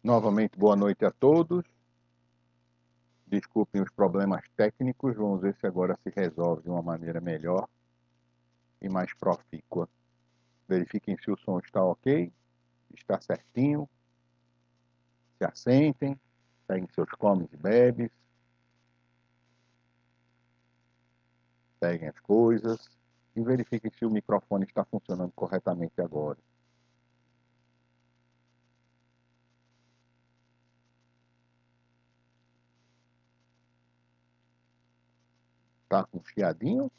Novamente, boa noite a todos. Desculpem os problemas técnicos, vamos ver se agora se resolve de uma maneira melhor e mais profícua. Verifiquem se o som está ok, está certinho. Se assentem, peguem seus comes e bebes, peguem as coisas e verifiquem se o microfone está funcionando corretamente agora. Está com um chiadinho?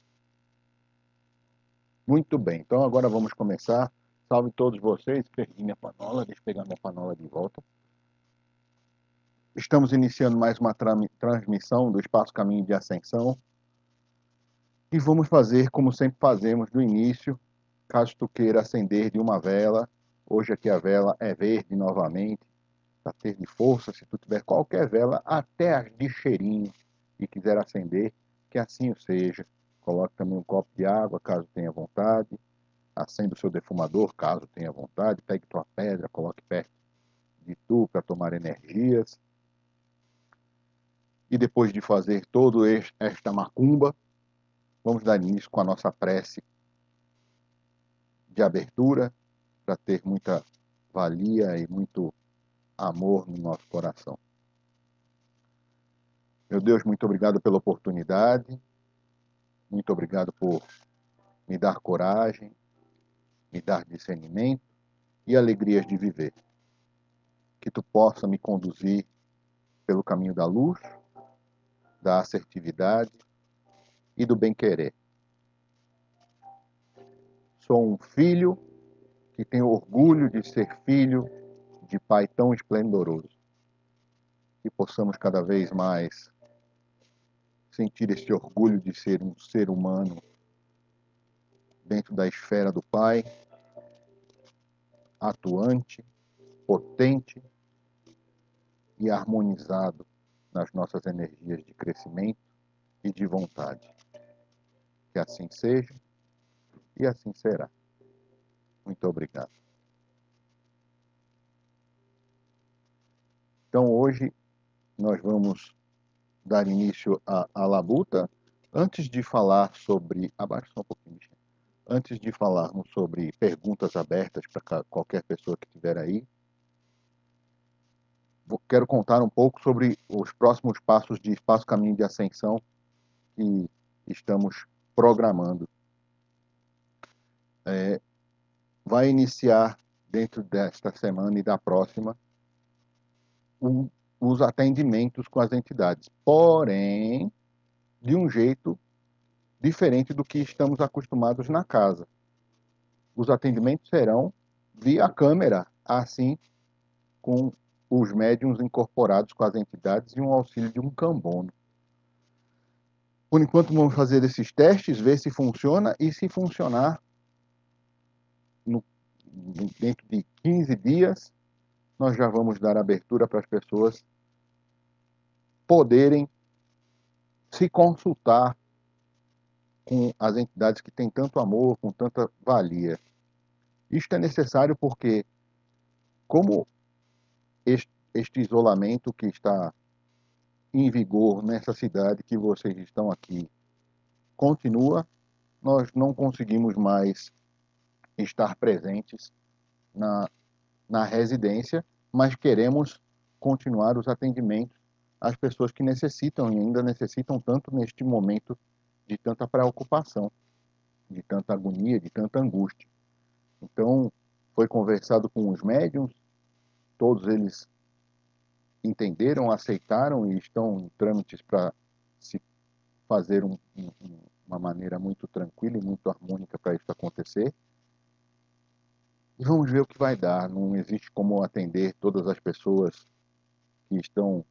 Muito bem, então agora vamos começar. Salve todos vocês, perdi minha panola, deixa eu pegar minha panola de volta. Estamos iniciando mais uma transmissão do Espaço Caminho de Ascensão e vamos fazer como sempre fazemos no início, caso tu queira acender de uma vela. Hoje aqui a vela é verde novamente, para ter de força. Se tu tiver qualquer vela, até as de cheirinho, e quiser acender, que assim o seja. Coloque também um copo de água, caso tenha vontade. Acenda o seu defumador, caso tenha vontade. Pegue tua pedra, coloque perto de tu para tomar energias. E depois de fazer toda esta macumba, vamos dar início com a nossa prece de abertura, para ter muita valia e muito amor no nosso coração. Meu Deus, muito obrigado pela oportunidade, muito obrigado por me dar coragem, me dar discernimento e alegrias de viver. Que tu possa me conduzir pelo caminho da luz, da assertividade e do bem-querer. Sou um filho que tem orgulho de ser filho de pai tão esplendoroso. Que possamos cada vez mais sentir este orgulho de ser um ser humano dentro da esfera do Pai, atuante, potente e harmonizado nas nossas energias de crescimento e de vontade. Que assim seja e assim será. Muito obrigado. Então hoje nós vamos dar início à labuta. Antes de falar sobre... Abaixa só um pouquinho, Michel. Antes de falarmos sobre perguntas abertas para qualquer pessoa que estiver aí, quero contar um pouco sobre os próximos passos de Espaço Caminho de Ascensão que estamos programando. Vai iniciar dentro desta semana e da próxima os atendimentos com as entidades, porém de um jeito diferente do que estamos acostumados na casa. Os atendimentos serão via câmera, assim, com os médiuns incorporados com as entidades e um auxílio de um cambono. Por enquanto, vamos fazer esses testes, ver se funciona, e se funcionar, dentro de 15 dias, nós já vamos dar abertura para as pessoas poderem se consultar com as entidades que têm tanto amor, com tanta valia. Isto é necessário porque, como este isolamento que está em vigor nessa cidade que vocês estão aqui continua, nós não conseguimos mais estar presentes na residência, mas queremos continuar os atendimentos às pessoas que necessitam e ainda necessitam tanto neste momento de tanta preocupação, de tanta agonia, de tanta angústia. Então, foi conversado com os médiuns, todos eles entenderam, aceitaram e estão em trâmites para se fazer uma maneira muito tranquila e muito harmônica para isso acontecer. E vamos ver o que vai dar. Não existe como atender todas as pessoas que estão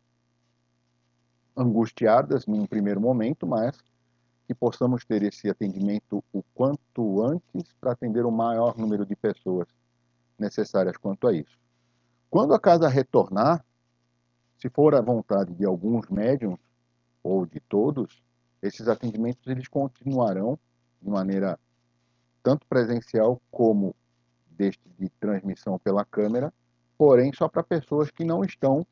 angustiadas num primeiro momento, mas que possamos ter esse atendimento o quanto antes para atender o maior número de pessoas necessárias quanto a isso. Quando a casa retornar, se for a vontade de alguns médiums ou de todos, esses atendimentos eles continuarão de maneira tanto presencial como deste de transmissão pela câmera, porém só para pessoas que não estão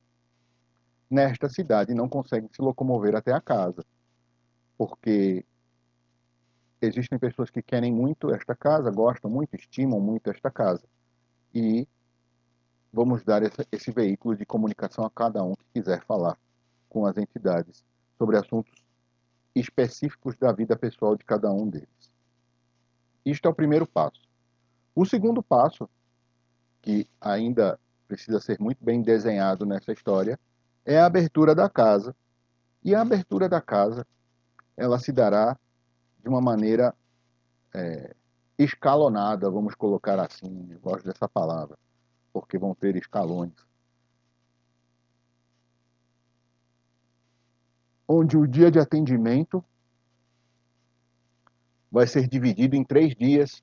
nesta cidade e não conseguem se locomover até a casa, porque existem pessoas que querem muito esta casa, gostam muito, estimam muito esta casa, e vamos dar esse veículo de comunicação a cada um que quiser falar com as entidades sobre assuntos específicos da vida pessoal de cada um deles. Isto é o primeiro passo. O segundo passo, que ainda precisa ser muito bem desenhado nessa história, é a abertura da casa. E a abertura da casa, ela se dará de uma maneira escalonada, vamos colocar assim, eu gosto dessa palavra, porque vão ter escalões. Onde o dia de atendimento vai ser dividido em 3 dias,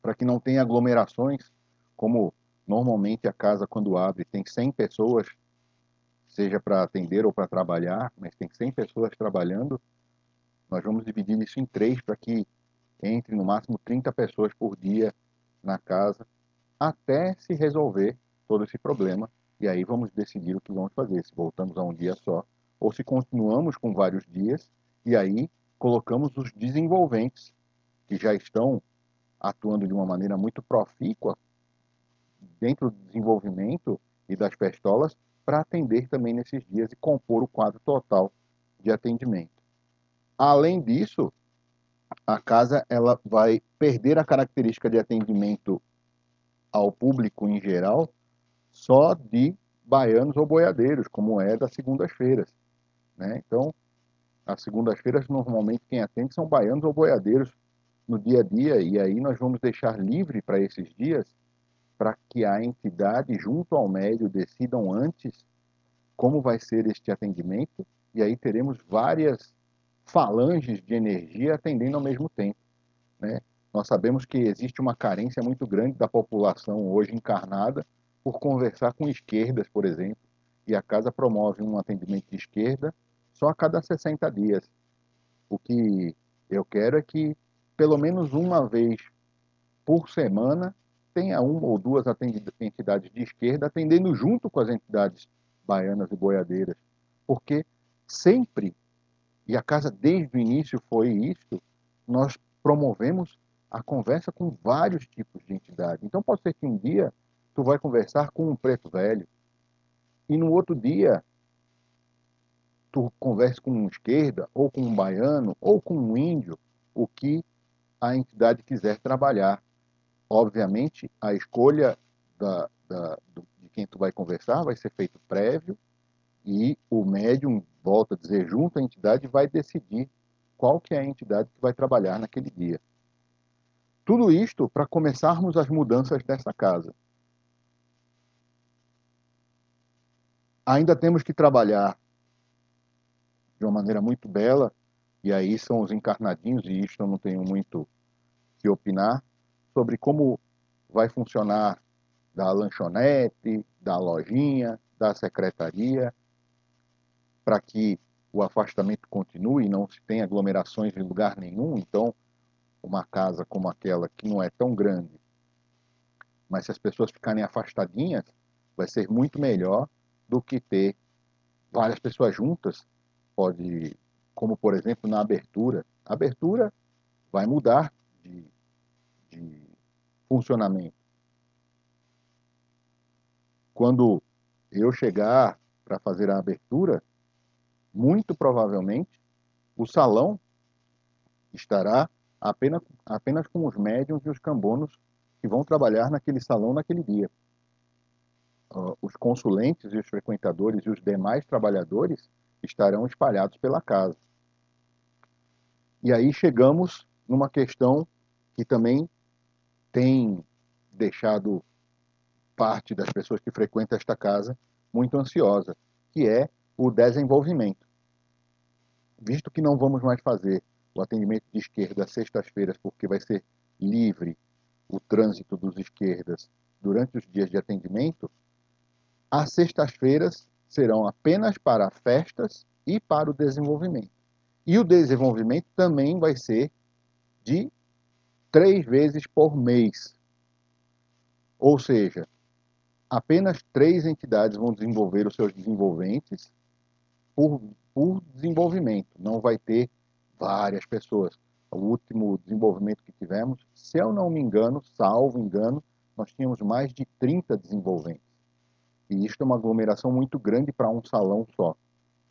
para que não tenha aglomerações, como normalmente a casa, quando abre, tem 100 pessoas, seja para atender ou para trabalhar, mas tem 100 pessoas trabalhando. Nós vamos dividir isso em 3 para que entre no máximo 30 pessoas por dia na casa, até se resolver todo esse problema. E aí vamos decidir o que vamos fazer, se voltamos a um dia só, ou se continuamos com vários dias, e aí colocamos os desenvolventes, que já estão atuando de uma maneira muito profícua dentro do desenvolvimento e das festolas, para atender também nesses dias e compor o quadro total de atendimento. Além disso, a casa ela vai perder a característica de atendimento ao público em geral só de baianos ou boiadeiros, como é das segundas-feiras, né? Então, as segundas-feiras normalmente quem atende são baianos ou boiadeiros no dia a dia, e aí nós vamos deixar livre para esses dias para que a entidade junto ao médio decidam antes como vai ser este atendimento, e aí teremos várias falanges de energia atendendo ao mesmo tempo, né? Nós sabemos que existe uma carência muito grande da população hoje encarnada por conversar com esquerdas, por exemplo, e a casa promove um atendimento de esquerda só a cada 60 dias. O que eu quero é que, pelo menos uma vez por semana, tenha uma ou duas entidades de esquerda atendendo junto com as entidades baianas e boiadeiras, porque sempre, e a casa desde o início foi isso, nós promovemos a conversa com vários tipos de entidade. Então pode ser que um dia tu vai conversar com um preto velho e no outro dia tu converse com um esquerda ou com um baiano ou com um índio, o que a entidade quiser trabalhar. Obviamente, a escolha de quem tu vai conversar vai ser feito prévio e o médium, volta a dizer, junto à entidade, vai decidir qual que é a entidade que vai trabalhar naquele dia. Tudo isto para começarmos as mudanças dessa casa. Ainda temos que trabalhar de uma maneira muito bela, e aí são os encarnadinhos, e isto eu não tenho muito que opinar, sobre como vai funcionar da lanchonete, da lojinha, da secretaria, para que o afastamento continue e não se tenha aglomerações em lugar nenhum. Então, uma casa como aquela, que não é tão grande, mas se as pessoas ficarem afastadinhas, vai ser muito melhor do que ter várias pessoas juntas. Pode, como por exemplo na abertura. A abertura vai mudar de funcionamento. Quando eu chegar para fazer a abertura, muito provavelmente o salão estará apenas com os médiuns e os cambonos que vão trabalhar naquele salão naquele dia. Os consulentes e os frequentadores e os demais trabalhadores estarão espalhados pela casa. E aí chegamos numa questão que também tem deixado parte das pessoas que frequentam esta casa muito ansiosa, que é o desenvolvimento. Visto que não vamos mais fazer o atendimento de esquerda às sextas-feiras, porque vai ser livre o trânsito dos esquerdas durante os dias de atendimento, as sextas-feiras serão apenas para festas e para o desenvolvimento. E o desenvolvimento também vai ser de 3 vezes por mês. Ou seja, apenas 3 entidades vão desenvolver os seus desenvolventes por desenvolvimento. Não vai ter várias pessoas. O último desenvolvimento que tivemos, se eu não me engano, salvo engano, nós tínhamos mais de 30 desenvolventes. E isso é uma aglomeração muito grande para um salão só.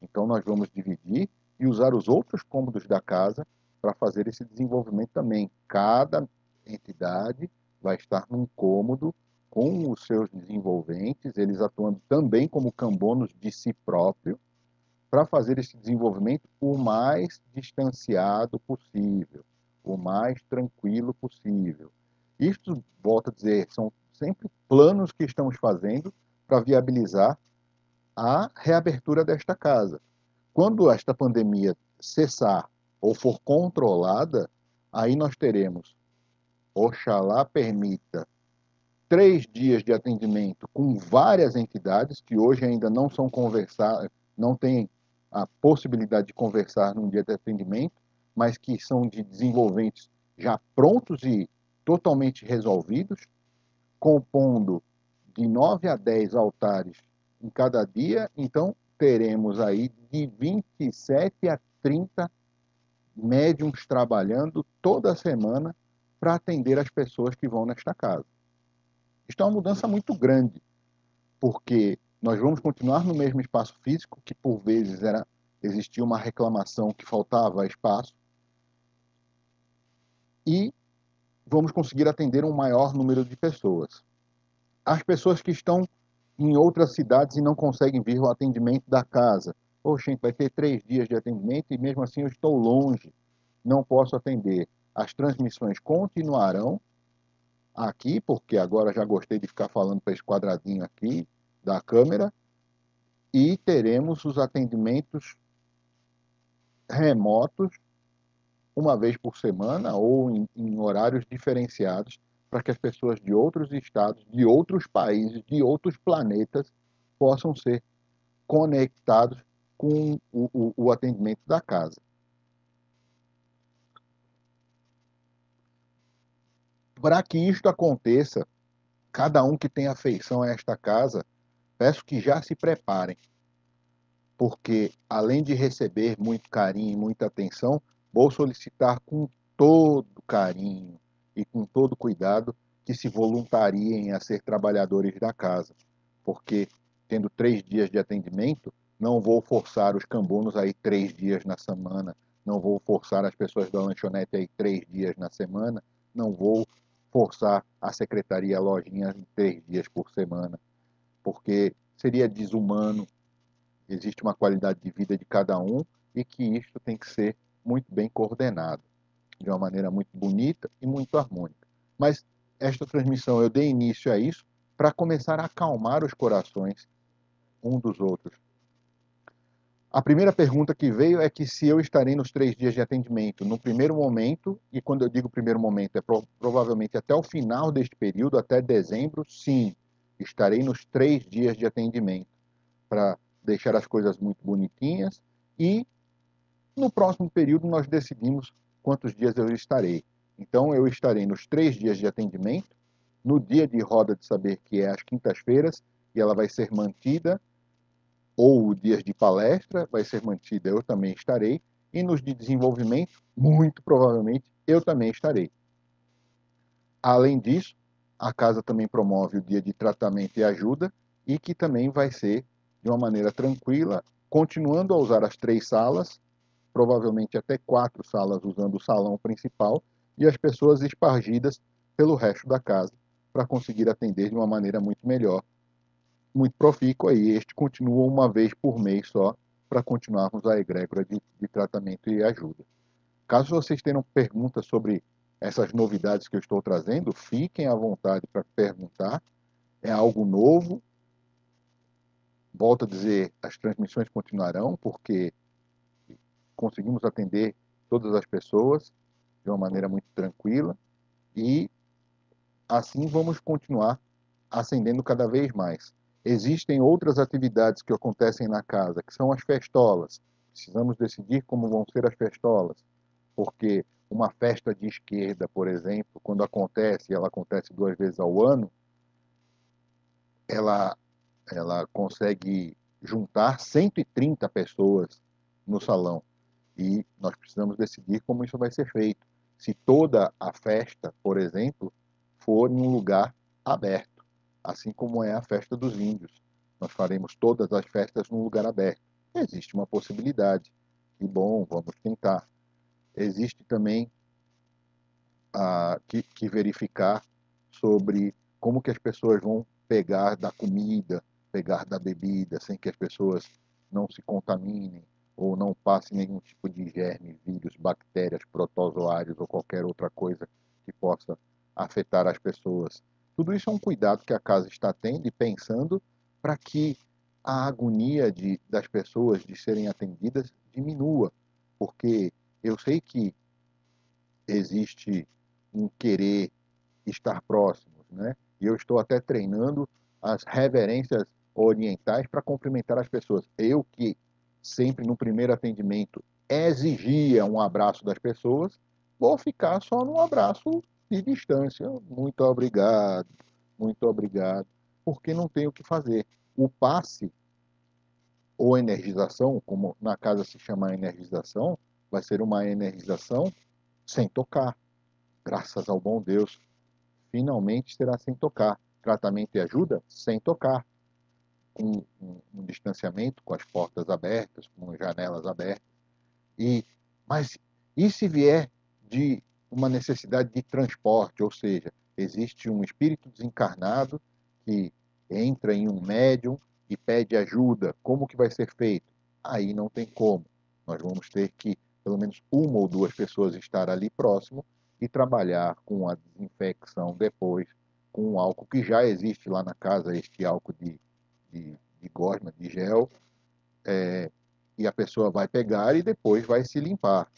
Então, nós vamos dividir e usar os outros cômodos da casa para fazer esse desenvolvimento também. Cada entidade vai estar num cômodo com os seus desenvolventes, eles atuando também como cambonos de si próprio, para fazer esse desenvolvimento o mais distanciado possível, o mais tranquilo possível. Isto, volto a dizer, são sempre planos que estamos fazendo para viabilizar a reabertura desta casa. Quando esta pandemia cessar ou for controlada, aí nós teremos, oxalá permita, 3 dias de atendimento com várias entidades que hoje ainda não são conversadas, não têm a possibilidade de conversar num dia de atendimento, mas que são de desenvolventes já prontos e totalmente resolvidos, compondo de 9 a 10 altares em cada dia. Então, teremos aí de 27 a 30 médiums trabalhando toda semana para atender as pessoas que vão nesta casa. Isto é uma mudança muito grande, porque nós vamos continuar no mesmo espaço físico, que por vezes existia uma reclamação que faltava espaço, e vamos conseguir atender um maior número de pessoas. As pessoas que estão em outras cidades e não conseguem vir ao atendimento da casa. Poxa, vai ter 3 dias de atendimento e mesmo assim eu estou longe, não posso atender. As transmissões continuarão aqui, porque agora já gostei de ficar falando para esse quadradinho aqui da câmera, e teremos os atendimentos remotos uma vez por semana ou em horários diferenciados para que as pessoas de outros estados, de outros países, de outros planetas possam ser conectados com o atendimento da casa. Para que isto aconteça, cada um que tem afeição a esta casa, peço que já se preparem, porque além de receber muito carinho e muita atenção, vou solicitar com todo carinho e com todo cuidado que se voluntariem a ser trabalhadores da casa, porque tendo 3 dias de atendimento, não vou forçar os cambunos a ir 3 dias na semana, não vou forçar as pessoas da lanchonete a ir 3 dias na semana, não vou forçar a secretaria, a lojinha, em 3 dias por semana, porque seria desumano. Existe uma qualidade de vida de cada um e que isto tem que ser muito bem coordenado, de uma maneira muito bonita e muito harmônica. Mas esta transmissão eu dei início a isso para começar a acalmar os corações um dos outros. A primeira pergunta que veio é que se eu estarei nos 3 dias de atendimento no primeiro momento, e quando eu digo primeiro momento, é provavelmente até o final deste período, até dezembro, sim, estarei nos 3 dias de atendimento, para deixar as coisas muito bonitinhas, e no próximo período nós decidimos quantos dias eu estarei. Então eu estarei nos 3 dias de atendimento, no dia de roda de saber, que é às quintas-feiras, e ela vai ser mantida, ou dias de palestra vai ser mantida, eu também estarei, e nos de desenvolvimento, muito provavelmente, eu também estarei. Além disso, a casa também promove o dia de tratamento e ajuda, e que também vai ser de uma maneira tranquila, continuando a usar as 3 salas, provavelmente até 4 salas usando o salão principal, e as pessoas espargidas pelo resto da casa, para conseguir atender de uma maneira muito melhor, muito profícua, e este continua uma vez por mês só, para continuarmos a egrégora de tratamento e ajuda. Caso vocês tenham perguntas sobre essas novidades que eu estou trazendo, fiquem à vontade para perguntar. É algo novo. Volto a dizer, as transmissões continuarão, porque conseguimos atender todas as pessoas de uma maneira muito tranquila, e assim vamos continuar ascendendo cada vez mais. Existem outras atividades que acontecem na casa, que são as festolas. Precisamos decidir como vão ser as festolas, porque uma festa de esquerda, por exemplo, quando acontece, e ela acontece 2 vezes ao ano, ela, ela consegue juntar 130 pessoas no salão. E nós precisamos decidir como isso vai ser feito. Se toda a festa, por exemplo, for em um lugar aberto, assim como é a festa dos índios. Nós faremos todas as festas num lugar aberto. Existe uma possibilidade. Que bom, vamos tentar. Existe também que verificar sobre como que as pessoas vão pegar da comida, pegar da bebida, sem que as pessoas não se contaminem ou não passem nenhum tipo de germe, vírus, bactérias, protozoários ou qualquer outra coisa que possa afetar as pessoas. Tudo isso é um cuidado que a casa está tendo e pensando para que a agonia das pessoas de serem atendidas diminua, porque eu sei que existe um querer estar próximos, né? E eu estou até treinando as reverências orientais para cumprimentar as pessoas. Eu que sempre no primeiro atendimento exigia um abraço das pessoas, vou ficar só no abraço de distância. Muito obrigado, porque não tenho o que fazer. O passe ou energização, como na casa se chama energização, vai ser uma energização sem tocar. Graças ao bom Deus, finalmente será sem tocar. Tratamento e ajuda sem tocar, com um distanciamento, com as portas abertas, com as janelas abertas. E, mas e se vier de uma necessidade de transporte, ou seja, existe um espírito desencarnado que entra em um médium e pede ajuda, como que vai ser feito? Aí não tem como. Nós vamos ter que, pelo menos uma ou duas pessoas estar ali próximo e trabalhar com a desinfecção depois, com o álcool que já existe lá na casa, este álcool de gosma, de gel, e a pessoa vai pegar e depois vai se limpar.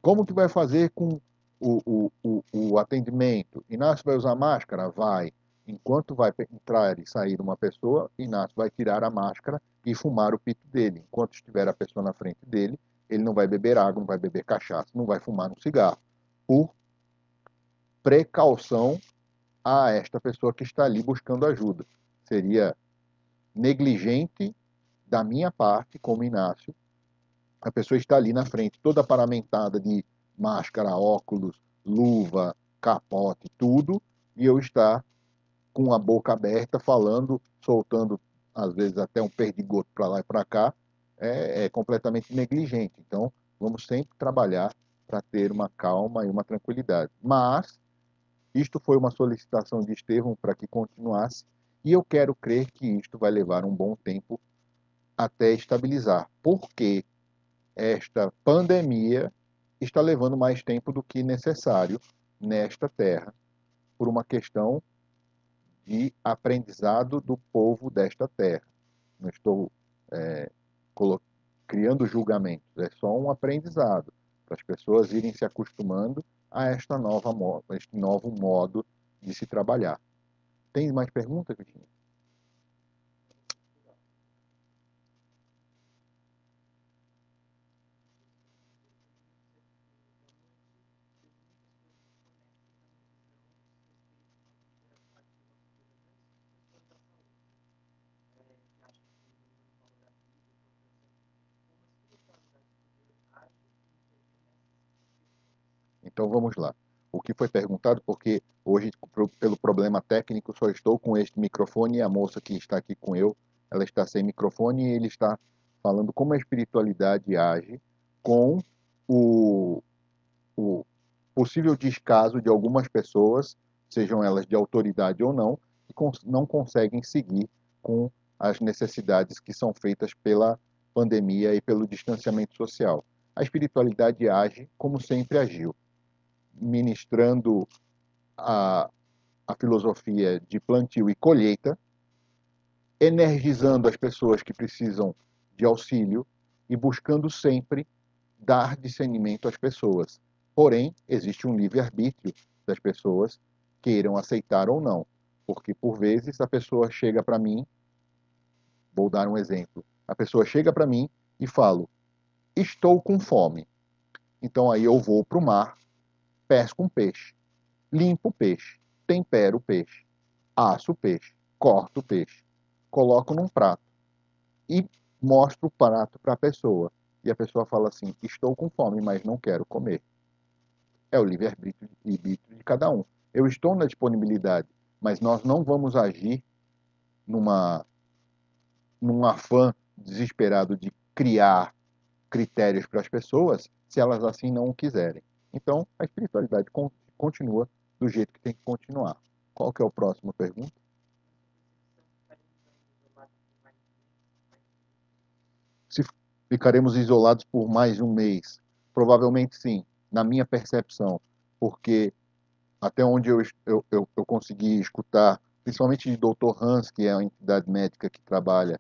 Como que vai fazer com o atendimento? Inácio vai usar máscara? Vai. Enquanto vai entrar e sair uma pessoa, Inácio vai tirar a máscara e fumar o pito dele. Enquanto estiver a pessoa na frente dele, ele não vai beber água, não vai beber cachaça, não vai fumar um cigarro. Por precaução a esta pessoa que está ali buscando ajuda. Seria negligente da minha parte, como Inácio, a pessoa está ali na frente, toda paramentada de máscara, óculos, luva, capote, tudo, e eu estar com a boca aberta, falando, soltando, às vezes, até um perdigoto para lá e para cá, é completamente negligente. Então, vamos sempre trabalhar para ter uma calma e uma tranquilidade. Mas, isto foi uma solicitação de Estevão para que continuasse, e eu quero crer que isto vai levar um bom tempo até estabilizar. Por quê? Esta pandemia está levando mais tempo do que necessário nesta terra, por uma questão de aprendizado do povo desta terra. Não estou é, criando julgamentos, é só um aprendizado para as pessoas irem se acostumando a este novo modo de se trabalhar. Tem mais perguntas, Virginia? Então vamos lá. O que foi perguntado, porque hoje, pelo problema técnico, só estou com este microfone e a moça que está aqui com eu, ela está sem microfone e ele está falando como a espiritualidade age com o, o possível descaso de algumas pessoas, sejam elas de autoridade ou não, que não conseguem seguir com as necessidades que são feitas pela pandemia e pelo distanciamento social. A espiritualidade age como sempre agiu, ministrando a, a filosofia de plantio e colheita, energizando as pessoas que precisam de auxílio e buscando sempre dar discernimento às pessoas. Porém, existe um livre-arbítrio das pessoas queiram aceitar ou não. Porque, por vezes, a pessoa chega para mim, vou dar um exemplo, a pessoa chega para mim e fala, estou com fome. Então, aí eu vou para o mar, pesco um peixe, limpo o peixe, tempero o peixe, asso o peixe, corto o peixe. coloco num prato e mostro o prato para a pessoa. E a pessoa fala assim: estou com fome, mas não quero comer. É o livre-arbítrio de cada um. Eu estou na disponibilidade, mas nós não vamos agir numa, num afã desesperado de criar critérios para as pessoas se elas assim não o quiserem. Então, a espiritualidade continua do jeito que tem que continuar. Qual que é o próximo pergunta? Se ficaremos isolados por mais um mês? Provavelmente sim, na minha percepção, porque até onde eu consegui escutar, principalmente de Dr. Hans, que é a entidade médica que trabalha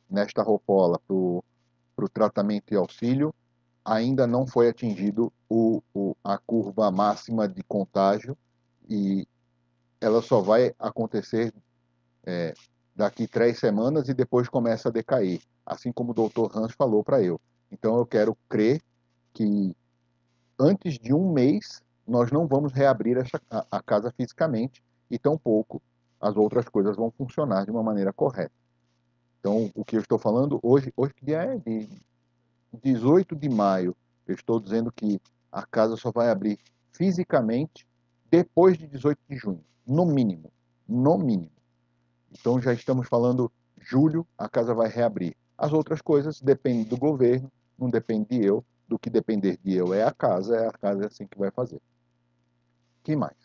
nesta ropola para o tratamento e auxílio, ainda não foi atingido a curva máxima de contágio e ela só vai acontecer daqui 3 semanas e depois começa a decair, assim como o Dr. Hans falou para eu. Então eu quero crer que antes de um mês nós não vamos reabrir a casa fisicamente e tampouco as outras coisas vão funcionar de uma maneira correta. Então, o que eu estou falando hoje que dia é? De 18 de maio, eu estou dizendo que a casa só vai abrir fisicamente depois de 18 de junho, no mínimo. No mínimo. Então já estamos falando julho, a casa vai reabrir. As outras coisas dependem do governo, não depende de eu. Do que depender de eu é a casa é assim que vai fazer. Que mais?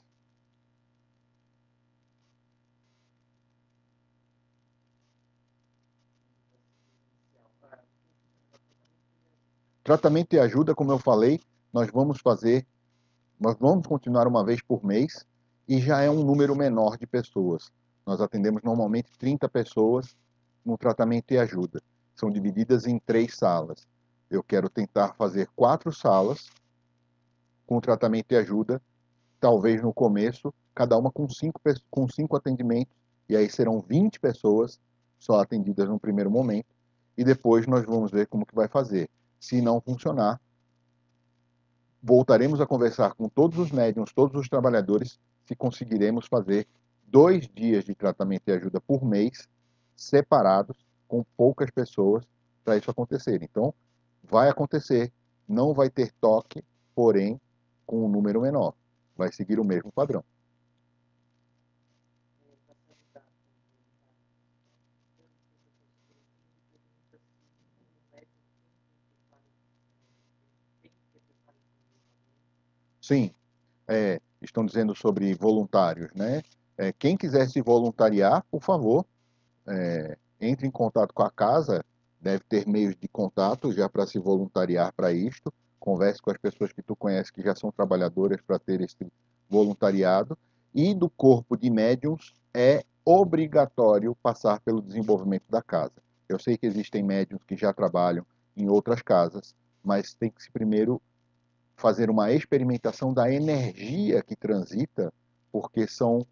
Tratamento e ajuda, como eu falei, nós vamos fazer, nós vamos continuar uma vez por mês e já é um número menor de pessoas. Nós atendemos normalmente 30 pessoas no tratamento e ajuda. São divididas em 3 salas. Eu quero tentar fazer 4 salas com tratamento e ajuda, talvez no começo, cada uma com cinco atendimentos, e aí serão 20 pessoas só atendidas no primeiro momento, e depois nós vamos ver como que vai fazer. Se não funcionar, voltaremos a conversar com todos os médiuns, todos os trabalhadores, se conseguiremos fazer 2 dias de tratamento e ajuda por mês, separados, com poucas pessoas, para isso acontecer. Então, vai acontecer, não vai ter toque, porém, com um número menor. Vai seguir o mesmo padrão. Sim, estão dizendo sobre voluntários, né? Quem quiser se voluntariar, por favor, entre em contato com a casa, deve ter meios de contato já para se voluntariar para isto. Converse com as pessoas que tu conhece que já são trabalhadoras para ter esse voluntariado. E do corpo de médiums é obrigatório passar pelo desenvolvimento da casa. Eu sei que existem médiums que já trabalham em outras casas, mas tem que se primeiro fazer uma experimentação da energia que transita, porque são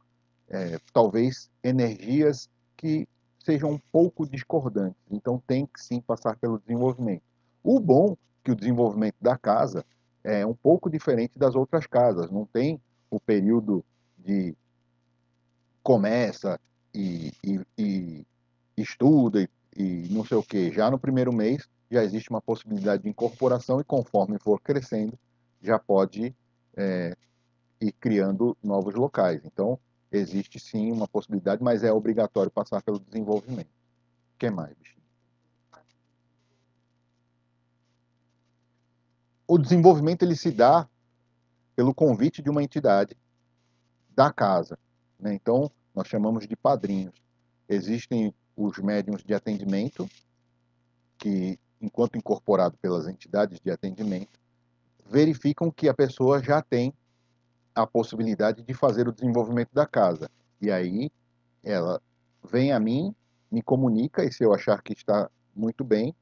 talvez energias que sejam um pouco discordantes. Então tem que sim passar pelo desenvolvimento. O bom é que o desenvolvimento da casa é um pouco diferente das outras casas. Não tem o período de começa e estuda e não sei o que. Já no primeiro mês já existe uma possibilidade de incorporação e conforme for crescendo já pode ir criando novos locais. Então, existe sim uma possibilidade, mas é obrigatório passar pelo desenvolvimento. O que mais, bichinho? O desenvolvimento ele se dá pelo convite de uma entidade da casa, né? Então, nós chamamos de padrinhos. Existem os médiuns de atendimento, que, enquanto incorporado pelas entidades de atendimento, verificam que a pessoa já tem a possibilidade de fazer o desenvolvimento da casa. E aí ela vem a mim, me comunica, e se eu achar que está muito bem,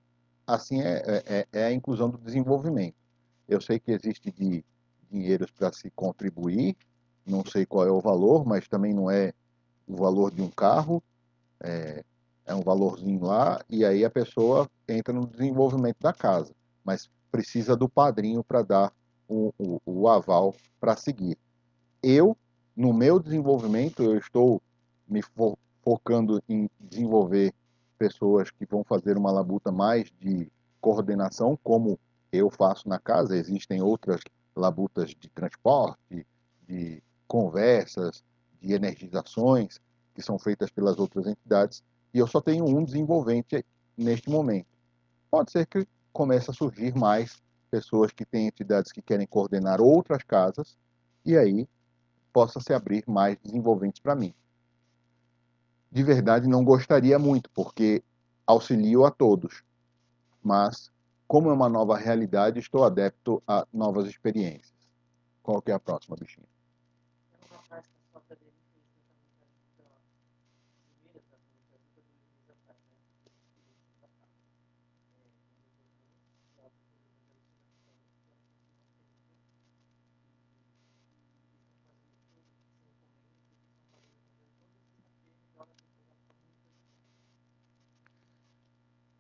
assim é a inclusão do desenvolvimento. Eu sei que existe de dinheiros para se contribuir, não sei qual é o valor, mas também não é o valor de um carro, é um valorzinho lá, e aí a pessoa entra no desenvolvimento da casa, mas precisa do padrinho para dar o aval para seguir. Eu, no meu desenvolvimento, eu estou me focando em desenvolver pessoas que vão fazer uma labuta mais de coordenação, como eu faço na casa. Existem outras labutas de transporte, de conversas, de energizações, que são feitas pelas outras entidades, e eu só tenho um desenvolvente neste momento. Pode ser que comece a surgir mais pessoas que têm entidades que querem coordenar outras casas, e aí possa se abrir mais desenvolventes para mim. De verdade, não gostaria muito, porque auxilio a todos, mas como é uma nova realidade, estou adepto a novas experiências. Qual que é a próxima, bichinha?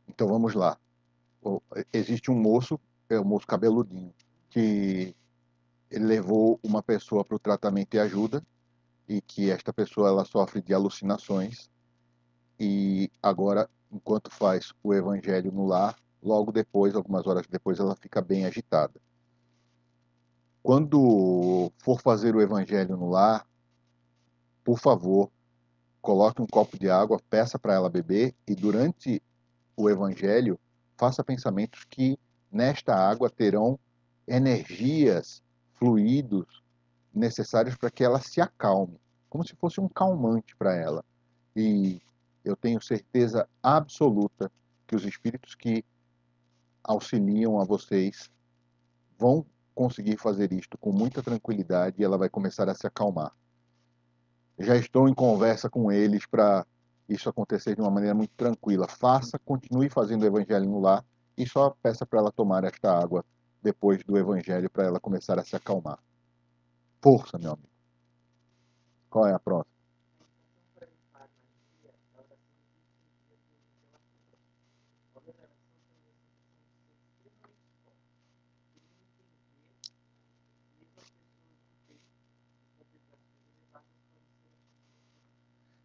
Então vamos lá. Existe um moço, é um moço cabeludinho, que ele levou uma pessoa para o tratamento e ajuda, e que esta pessoa ela sofre de alucinações, e agora, enquanto faz o evangelho no lar, logo depois, algumas horas depois, ela fica bem agitada. Quando for fazer o evangelho no lar, por favor, coloque um copo de água, peça para ela beber, e durante o evangelho, faça pensamentos que nesta água terão energias, fluidos necessários para que ela se acalme, como se fosse um calmante para ela. E eu tenho certeza absoluta que os espíritos que auxiliam a vocês vão conseguir fazer isto com muita tranquilidade, e ela vai começar a se acalmar. Já estou em conversa com eles para isso acontecer de uma maneira muito tranquila. Faça, continue fazendo o evangelho no lar, e só peça para ela tomar esta água depois do evangelho para ela começar a se acalmar. Força, meu amigo. Qual é a próxima?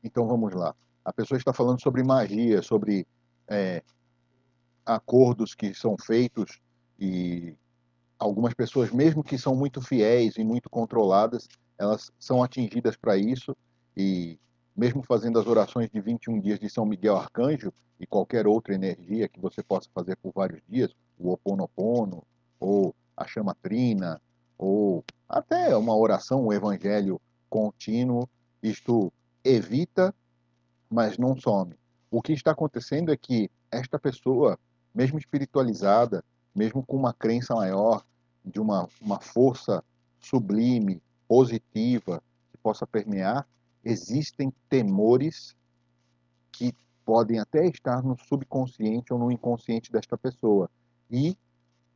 Então vamos lá. A pessoa está falando sobre magia, sobre é, acordos que são feitos, e algumas pessoas, mesmo que são muito fiéis e muito controladas, elas são atingidas para isso, e mesmo fazendo as orações de 21 dias de São Miguel Arcanjo e qualquer outra energia que você possa fazer por vários dias, o Ho Oponopono, ou a chama trina, ou até uma oração, um evangelho contínuo, isto evita, mas não some. O que está acontecendo é que esta pessoa, mesmo espiritualizada, mesmo com uma crença maior, de uma força sublime, positiva, que possa permear, existem temores que podem até estar no subconsciente ou no inconsciente desta pessoa. E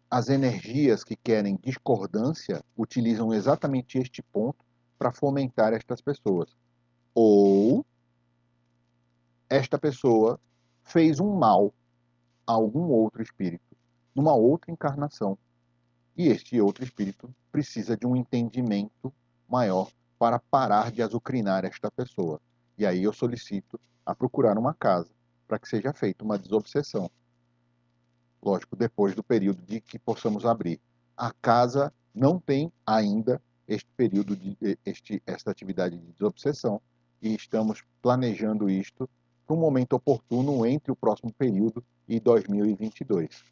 as energias que querem discordância utilizam exatamente este ponto para fomentar estas pessoas. Ou esta pessoa fez um mal a algum outro espírito, numa outra encarnação. E este outro espírito precisa de um entendimento maior para parar de azucrinar esta pessoa. E aí eu solicito a procurar uma casa para que seja feita uma desobsessão. Lógico, depois do período de que possamos abrir. A casa não tem ainda este período esta atividade de desobsessão, e estamos planejando isto para um momento oportuno entre o próximo período e 2022.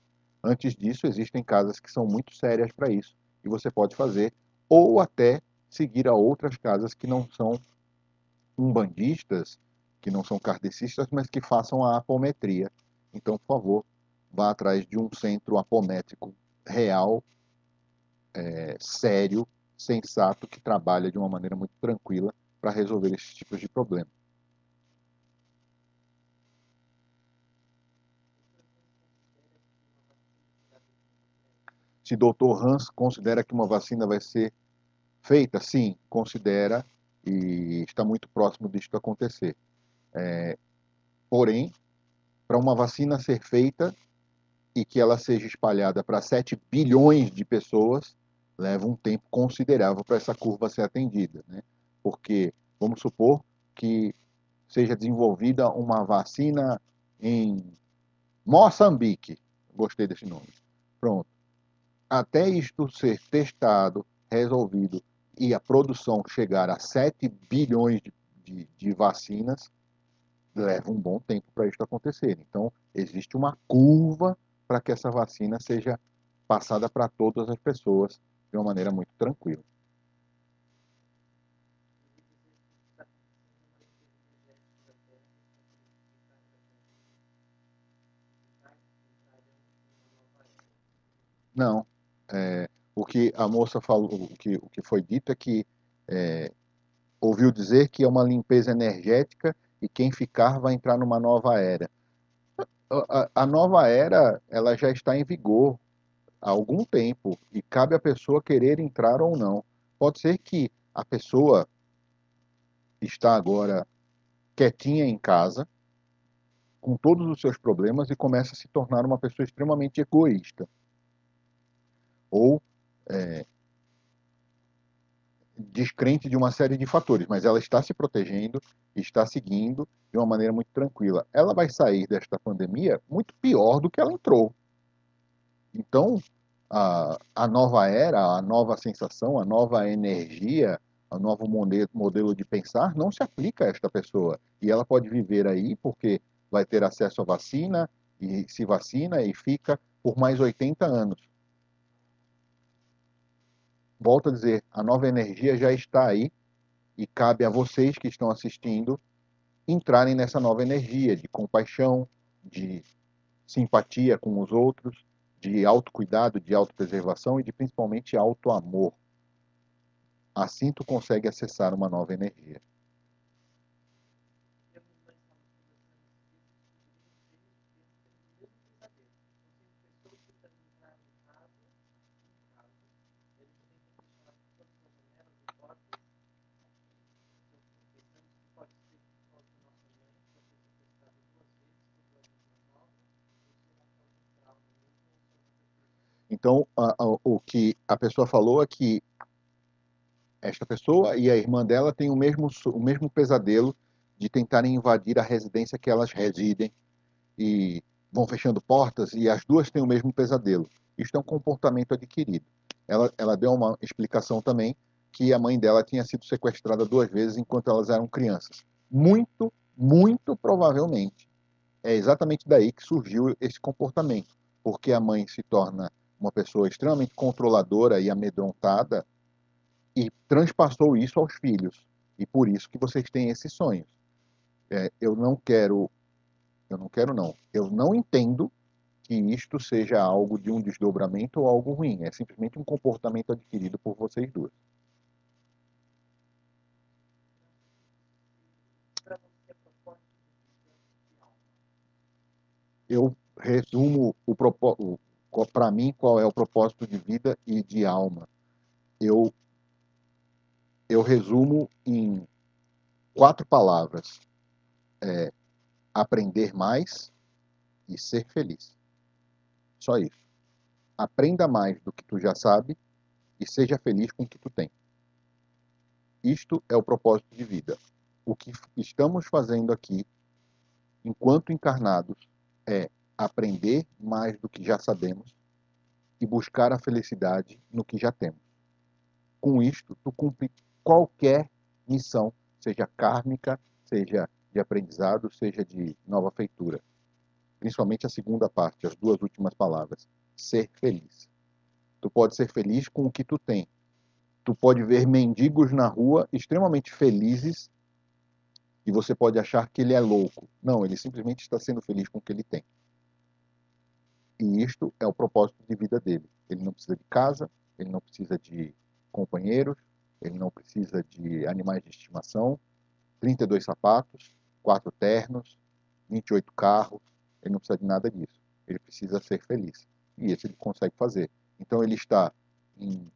Antes disso, existem casas que são muito sérias para isso, e você pode fazer, ou até seguir a outras casas que não são umbandistas, que não são kardecistas, mas que façam a apometria. Então, por favor, vá atrás de um centro apométrico real, sério, sensato, que trabalha de uma maneira muito tranquila para resolver esses tipos de problema. Se Dr. Hans considera que uma vacina vai ser feita, sim, considera, e está muito próximo disto acontecer. Porém, para uma vacina ser feita e que ela seja espalhada para 7 bilhões de pessoas, leva um tempo considerável para essa curva ser atendida, né? Porque, vamos supor que seja desenvolvida uma vacina em Moçambique. Gostei desse nome. Pronto. Até isto ser testado, resolvido e a produção chegar a 7 bilhões de vacinas, leva um bom tempo para isso acontecer. Então, existe uma curva para que essa vacina seja passada para todas as pessoas de uma maneira muito tranquila. Não. O que a moça falou, o que foi dito é que ouviu dizer que é uma limpeza energética e quem ficar vai entrar numa nova era. A nova era, ela já está em vigor há algum tempo e cabe à pessoa querer entrar ou não. Pode ser que a pessoa está agora quietinha em casa, com todos os seus problemas e começa a se tornar uma pessoa extremamente egoísta. Ou descrente de uma série de fatores, mas ela está se protegendo, está seguindo de uma maneira muito tranquila. Ela vai sair desta pandemia muito pior do que ela entrou. Então, a nova era, a nova sensação, a nova energia, o novo modelo de pensar não se aplica a esta pessoa. E ela pode viver aí porque vai ter acesso à vacina e se vacina e fica por mais 80 anos. Volto a dizer, a nova energia já está aí e cabe a vocês que estão assistindo entrarem nessa nova energia de compaixão, de simpatia com os outros, de autocuidado, de autopreservação e de principalmente autoamor. Assim tu consegue acessar uma nova energia. Então, o que a pessoa falou é que esta pessoa e a irmã dela têm o mesmo pesadelo de tentarem invadir a residência que elas residem e vão fechando portas e as duas têm o mesmo pesadelo. Isto é um comportamento adquirido. Ela deu uma explicação também que a mãe dela tinha sido sequestrada 2 vezes enquanto elas eram crianças. Muito provavelmente é exatamente daí que surgiu esse comportamento, porque a mãe se torna uma pessoa extremamente controladora e amedrontada e transpassou isso aos filhos. E por isso que vocês têm esses sonhos. Eu não quero, eu não entendo que isto seja algo de um desdobramento ou algo ruim. É simplesmente um comportamento adquirido por vocês duas. Eu resumo para mim qual é o propósito de vida e de alma. Eu, eu resumo em 4 palavras: aprender mais e ser feliz. Só isso. Aprenda mais do que tu já sabe e seja feliz com o que tu tem. Isto é o propósito de vida. O que estamos fazendo aqui, enquanto encarnados, é aprender mais do que já sabemos e buscar a felicidade no que já temos. Com isto, tu cumpre qualquer missão, seja kármica, seja de aprendizado, seja de nova feitura. Principalmente a segunda parte, as 2 últimas palavras. Ser feliz. Tu pode ser feliz com o que tu tem. Tu pode ver mendigos na rua extremamente felizes e você pode achar que ele é louco. Não, ele simplesmente está sendo feliz com o que ele tem. E isto é o propósito de vida dele. Ele não precisa de casa, ele não precisa de companheiros, ele não precisa de animais de estimação, 32 sapatos, 4 ternos, 28 carros, ele não precisa de nada disso. Ele precisa ser feliz. E isso ele consegue fazer. Então ele está, em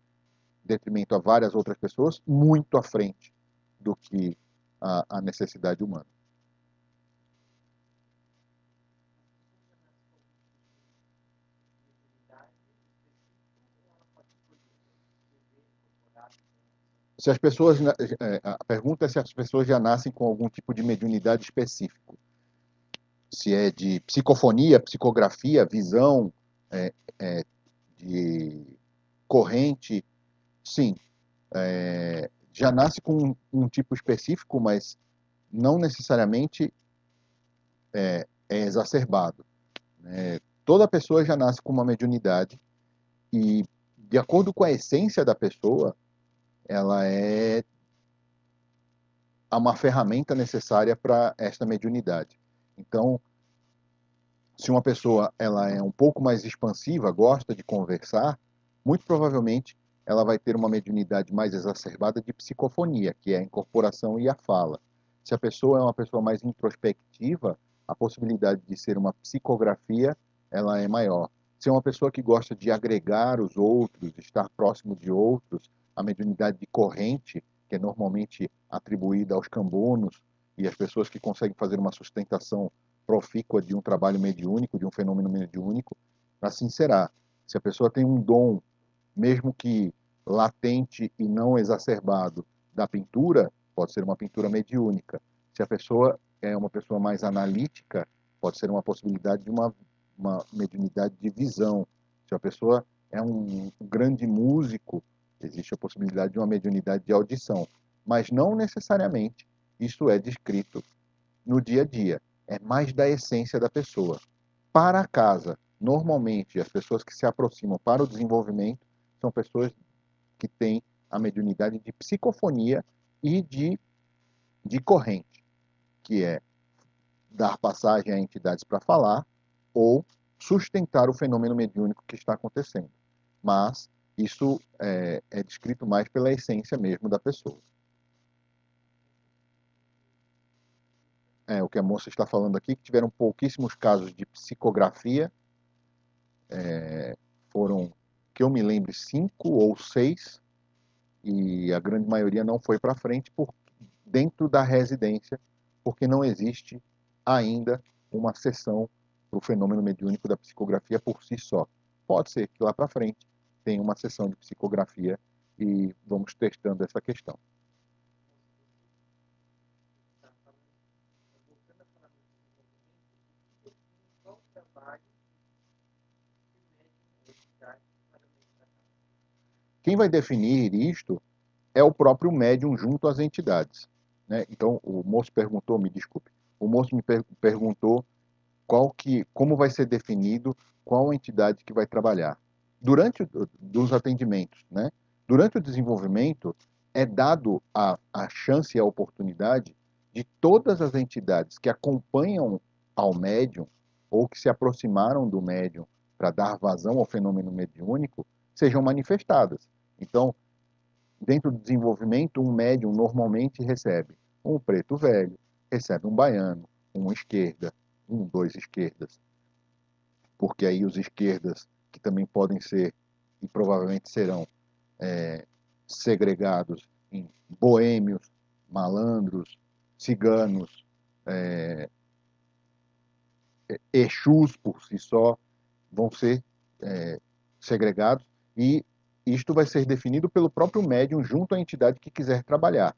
detrimento a várias outras pessoas, muito à frente do que a necessidade humana. Se as pessoas, a pergunta é se as pessoas já nascem com algum tipo de mediunidade específico. Se é de psicofonia, psicografia, visão, é, é, de corrente, sim. Já nasce com um tipo específico, mas não necessariamente é exacerbado. Toda pessoa já nasce com uma mediunidade e, de acordo com a essência da pessoa, ela é uma ferramenta necessária para esta mediunidade. Então, se uma pessoa ela é um pouco mais expansiva, gosta de conversar, muito provavelmente ela vai ter uma mediunidade mais exacerbada de psicofonia, que é a incorporação e a fala. Se a pessoa é uma pessoa mais introspectiva, a possibilidade de ser uma psicografia ela é maior. Se é uma pessoa que gosta de agregar os outros, estar próximo de outros, a mediunidade de corrente, que é normalmente atribuída aos cambonos e às pessoas que conseguem fazer uma sustentação profícua de um trabalho mediúnico, de um fenômeno mediúnico, assim será. Se a pessoa tem um dom, mesmo que latente e não exacerbado, da pintura, pode ser uma pintura mediúnica. Se a pessoa é uma pessoa mais analítica, pode ser uma possibilidade de uma mediunidade de visão. Se a pessoa é um grande músico, existe a possibilidade de uma mediunidade de audição. Mas não necessariamente isso é descrito no dia a dia. É mais da essência da pessoa. Para a casa, normalmente, as pessoas que se aproximam para o desenvolvimento são pessoas que têm a mediunidade de psicofonia e de corrente, que é dar passagem a entidades para falar ou sustentar o fenômeno mediúnico que está acontecendo. Mas isso é descrito mais pela essência mesmo da pessoa. O que a moça está falando aqui, que tiveram pouquíssimos casos de psicografia, foram, que eu me lembre, 5 ou 6, e a grande maioria não foi para frente dentro da residência, porque não existe ainda uma sessão para o fenômeno mediúnico da psicografia por si só. Pode ser que lá para frente tenha uma sessão de psicografia e vamos testando essa questão. Quem vai definir isto é o próprio médium junto às entidades. Né? Então, o moço perguntou, me desculpe, o moço me perguntou como vai ser definido qual entidade que vai trabalhar. Durante dos atendimentos, né? Durante o desenvolvimento, é dado a chance e a oportunidade de todas as entidades que acompanham ao médium ou que se aproximaram do médium para dar vazão ao fenômeno mediúnico sejam manifestadas. Então, dentro do desenvolvimento, um médium normalmente recebe um preto velho, recebe um baiano, uma esquerda, dois esquerdas, porque aí os esquerdas, que também podem ser e provavelmente serão segregados em boêmios, malandros, ciganos, exus por si só, vão ser segregados e isto vai ser definido pelo próprio médium junto à entidade que quiser trabalhar.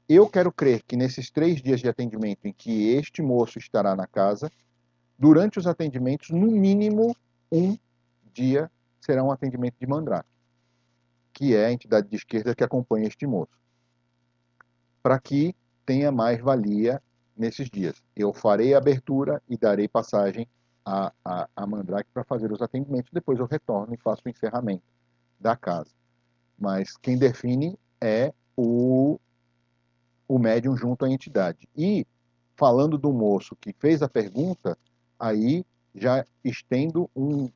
Eu quero crer que nesses 3 dias de atendimento em que este moço estará na casa, durante os atendimentos, no mínimo um dia será um atendimento de mandrake, que é a entidade de esquerda que acompanha este moço, para que tenha mais valia nesses dias. Eu farei a abertura e darei passagem a mandrake para fazer os atendimentos, depois eu retorno e faço o encerramento da casa. Mas quem define é o médium junto à entidade. E, falando do moço que fez a pergunta, aí já estendo um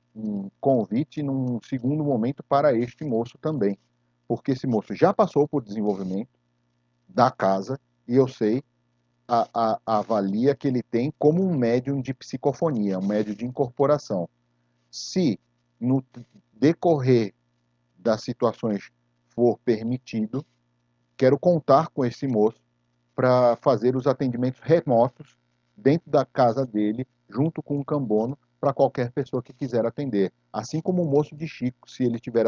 convite num segundo momento para este moço também. Porque esse moço já passou por desenvolvimento da casa e eu sei a valia que ele tem como um médium de psicofonia, um médium de incorporação. Se no decorrer das situações for permitido, quero contar com esse moço para fazer os atendimentos remotos dentro da casa dele, junto com um cambono, para qualquer pessoa que quiser atender. Assim como o moço de Chico, se ele estiver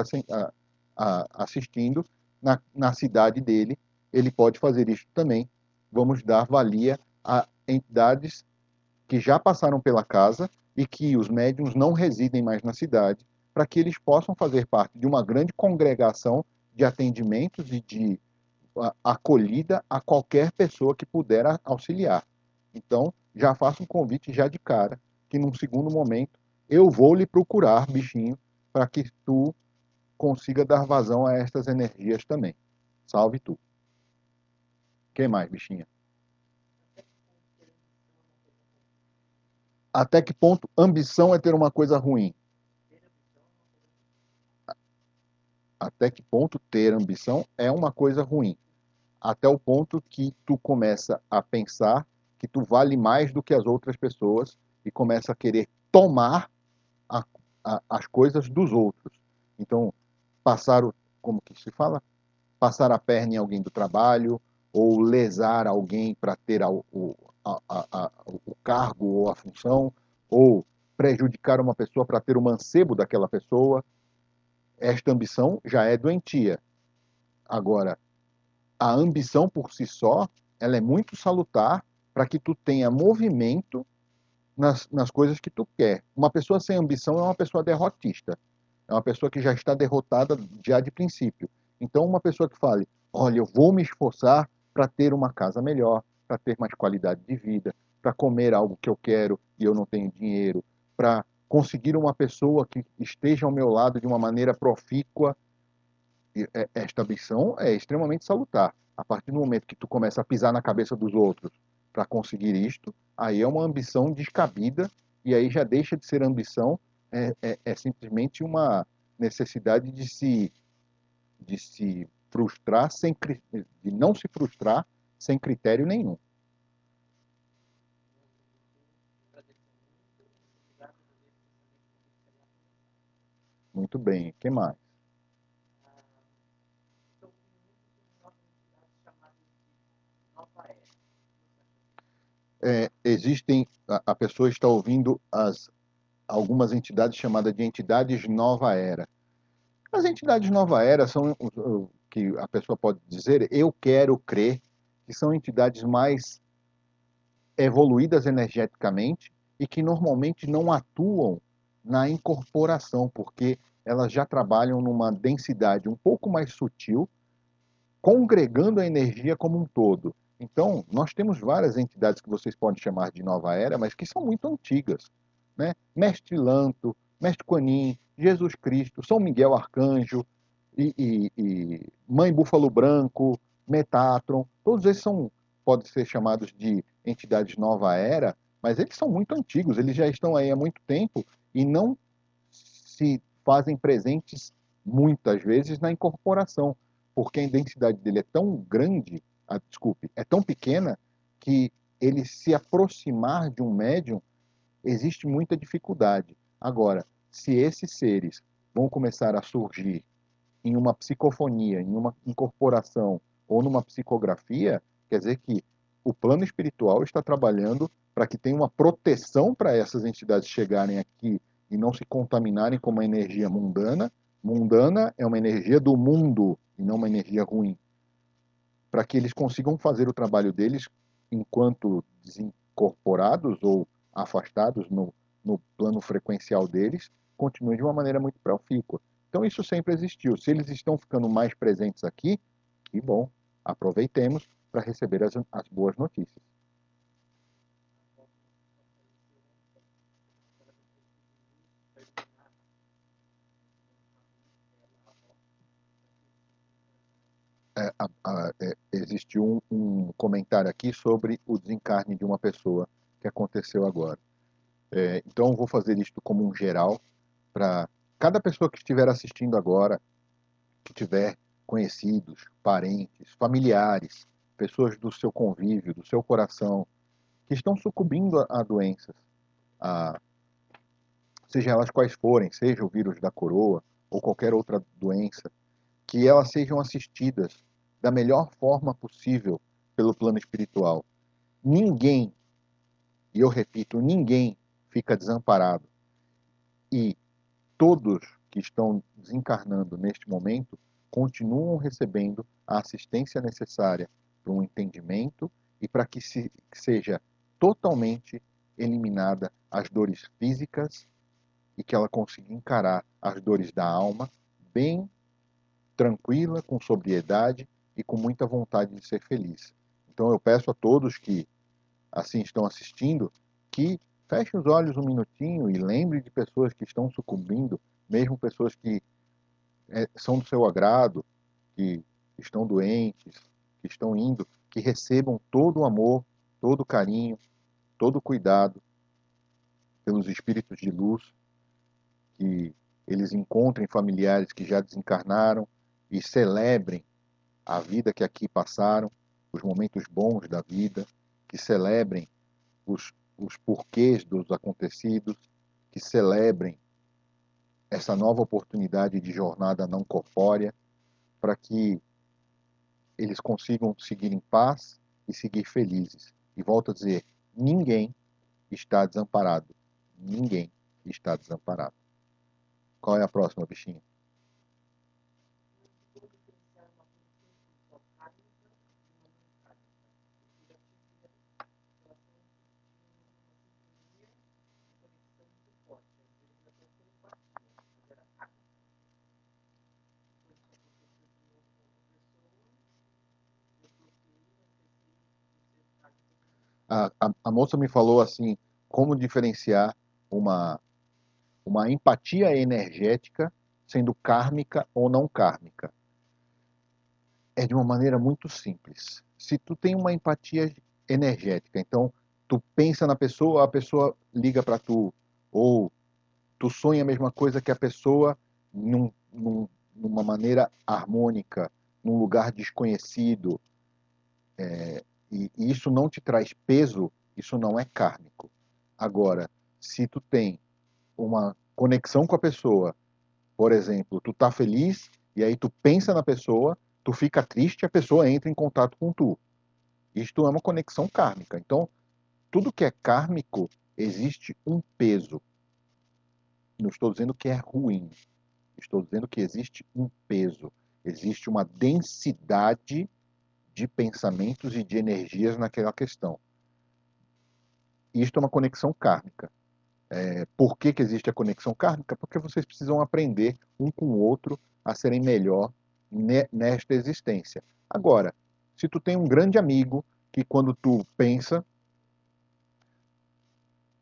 assistindo, na cidade dele, ele pode fazer isso também. Vamos dar valia a entidades que já passaram pela casa e que os médiuns não residem mais na cidade, para que eles possam fazer parte de uma grande congregação de atendimentos e de acolhida a qualquer pessoa que puder auxiliar. Então, já faço um convite já de cara, que num segundo momento eu vou lhe procurar, bichinho, para que tu consiga dar vazão a estas energias também. Salve tu. Quem mais, bichinha? Até que ponto ambição é ter uma coisa ruim? Até que ponto ter ambição é uma coisa ruim? Até o ponto que tu começa a pensar que tu vale mais do que as outras pessoas e começa a querer tomar a, as coisas dos outros. Então, passar o, como que se fala? Passar a perna em alguém do trabalho ou lesar alguém para ter o cargo ou a função, ou prejudicar uma pessoa para ter o mancebo daquela pessoa. Esta ambição já é doentia. Agora, a ambição por si só, ela é muito salutar para que tu tenha movimento nas coisas que tu quer. Uma pessoa sem ambição é uma pessoa derrotista. É uma pessoa que já está derrotada já de princípio. Então, uma pessoa que fale, olha, eu vou me esforçar para ter uma casa melhor, para ter mais qualidade de vida, para comer algo que eu quero e eu não tenho dinheiro, para conseguir uma pessoa que esteja ao meu lado de uma maneira profícua. Esta ambição é extremamente salutar. A partir do momento que tu começa a pisar na cabeça dos outros para conseguir isto, aí é uma ambição descabida e aí já deixa de ser ambição, é simplesmente uma necessidade de se frustrar sem de não se frustrar sem critério nenhum. Muito bem. O que mais? Existem, a pessoa está ouvindo algumas entidades chamadas de entidades nova era. As entidades nova era são o que a pessoa pode dizer, eu quero crer que são entidades mais evoluídas energeticamente e que normalmente não atuam na incorporação, porque elas já trabalham numa densidade um pouco mais sutil, congregando a energia como um todo. Então, nós temos várias entidades que vocês podem chamar de nova era, mas que são muito antigas, né? Mestre Lanto, Mestre Quanin, Jesus Cristo, São Miguel Arcanjo e Mãe Búfalo Branco, Metatron, todos esses podem ser chamados de entidades nova era, mas eles são muito antigos, eles já estão aí há muito tempo e não se fazem presentes muitas vezes na incorporação, porque a densidade dele é tão grande, desculpe, é tão pequena que ele se aproximar de um médium existe muita dificuldade. Agora, se esses seres vão começar a surgir em uma psicofonia, em uma incorporação ou numa psicografia, quer dizer que o plano espiritual está trabalhando para que tenha uma proteção para essas entidades chegarem aqui e não se contaminarem com uma energia mundana. Mundana é uma energia do mundo e não uma energia ruim. Para que eles consigam fazer o trabalho deles enquanto desincorporados ou afastados no plano frequencial deles, continuem de uma maneira muito profícua. Então, isso sempre existiu. Se eles estão ficando mais presentes aqui, que bom. Aproveitemos para receber as boas notícias. Existiu um comentário aqui sobre o desencarne de uma pessoa que aconteceu agora. Então, vou fazer isto como um geral para cada pessoa que estiver assistindo agora, que tiver conhecidos, parentes, familiares, pessoas do seu convívio, do seu coração, que estão sucumbindo a doenças, a, seja elas quais forem, seja o vírus da coroa ou qualquer outra doença, que elas sejam assistidas da melhor forma possível pelo plano espiritual. Ninguém, e eu repito, ninguém fica desamparado. E todos que estão desencarnando neste momento continuam recebendo a assistência necessária para um entendimento e para que seja totalmente eliminada as dores físicas e que ela consiga encarar as dores da alma bem tranquila, com sobriedade e com muita vontade de ser feliz. Então eu peço a todos que assim estão assistindo que fechem os olhos um minutinho e lembrem de pessoas que estão sucumbindo, mesmo pessoas que são do seu agrado, que estão doentes, que estão indo, que recebam todo o amor, todo o carinho, todo o cuidado pelos espíritos de luz, que eles encontrem familiares que já desencarnaram e celebrem a vida que aqui passaram, os momentos bons da vida, que celebrem os porquês dos acontecidos, que celebrem essa nova oportunidade de jornada não corpórea, para que eles consigam seguir em paz e seguir felizes. E volto a dizer, ninguém está desamparado. Ninguém está desamparado. Qual é a próxima, bichinha? A moça me falou assim, como diferenciar uma, uma empatia energética sendo kármica ou não kármica. É de uma maneira muito simples. Se tu tem uma empatia energética, então tu pensa na pessoa, a pessoa liga para tu, ou tu sonha a mesma coisa que a pessoa numa maneira harmônica, num lugar desconhecido, e isso não te traz peso, isso não é kármico. Agora, se tu tem uma conexão com a pessoa, por exemplo, tu tá feliz e aí tu pensa na pessoa, tu fica triste, a pessoa entra em contato com tu. Isto é uma conexão kármica. Então, tudo que é kármico existe um peso. Não estou dizendo que é ruim. Estou dizendo que existe um peso, existe uma densidade de pensamentos e de energias naquela questão. Isto é uma conexão kármica. Por que existe a conexão kármica? Porque vocês precisam aprender um com o outro a serem melhor nesta existência. Agora, se tu tem um grande amigo que quando tu pensa,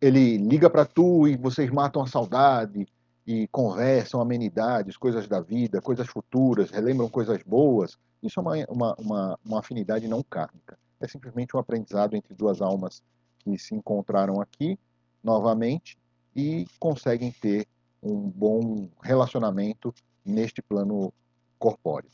ele liga para tu e vocês matam a saudade e conversam amenidades, coisas da vida, coisas futuras, relembram coisas boas, isso é uma afinidade não kármica. É simplesmente um aprendizado entre duas almas que se encontraram aqui novamente e conseguem ter um bom relacionamento neste plano corpóreo.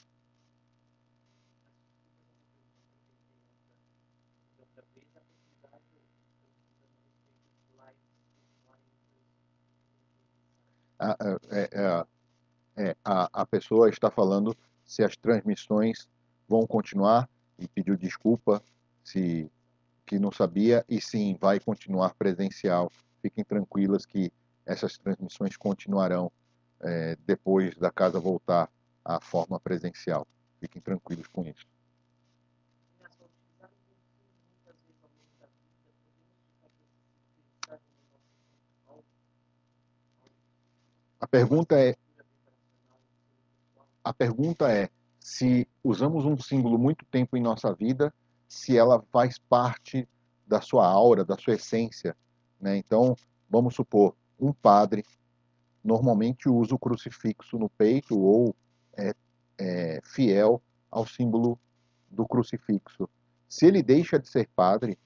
A, a pessoa está falando se as transmissões vão continuar e pediu desculpa se que não sabia e sim, vai continuar presencial. Fiquem tranquilas que essas transmissões continuarão depois da casa voltar à forma presencial. Fiquem tranquilos com isso. A pergunta é, a pergunta é se usamos um símbolo muito tempo em nossa vida, se ela faz parte da sua aura, da sua essência, né? Então, vamos supor, um padre normalmente usa o crucifixo no peito ou é, é fiel ao símbolo do crucifixo. Se ele deixa de ser padre,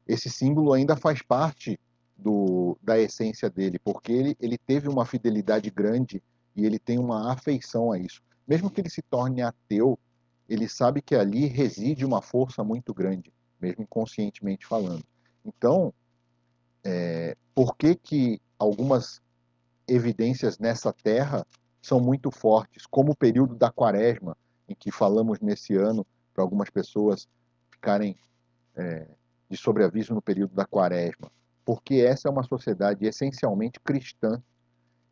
esse símbolo ainda faz parte da essência dele, porque ele teve uma fidelidade grande e ele tem uma afeição a isso. Mesmo que ele se torne ateu, ele sabe que ali reside uma força muito grande, mesmo inconscientemente falando. Então, por que que algumas evidências nessa terra são muito fortes, como o período da quaresma, em que falamos nesse ano, para algumas pessoas ficarem de sobreaviso no período da quaresma, porque essa é uma sociedade essencialmente cristã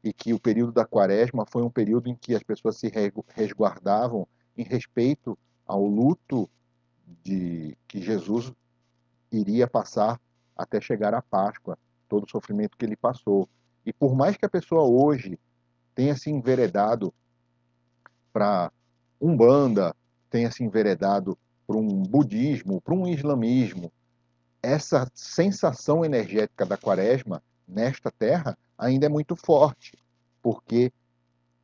e que o período da Quaresma foi um período em que as pessoas se resguardavam em respeito ao luto de que Jesus iria passar até chegar à Páscoa, todo o sofrimento que ele passou. E por mais que a pessoa hoje tenha se enveredado para Umbanda, tenha se enveredado para um budismo, para um islamismo, essa sensação energética da Quaresma nesta terra ainda é muito forte, porque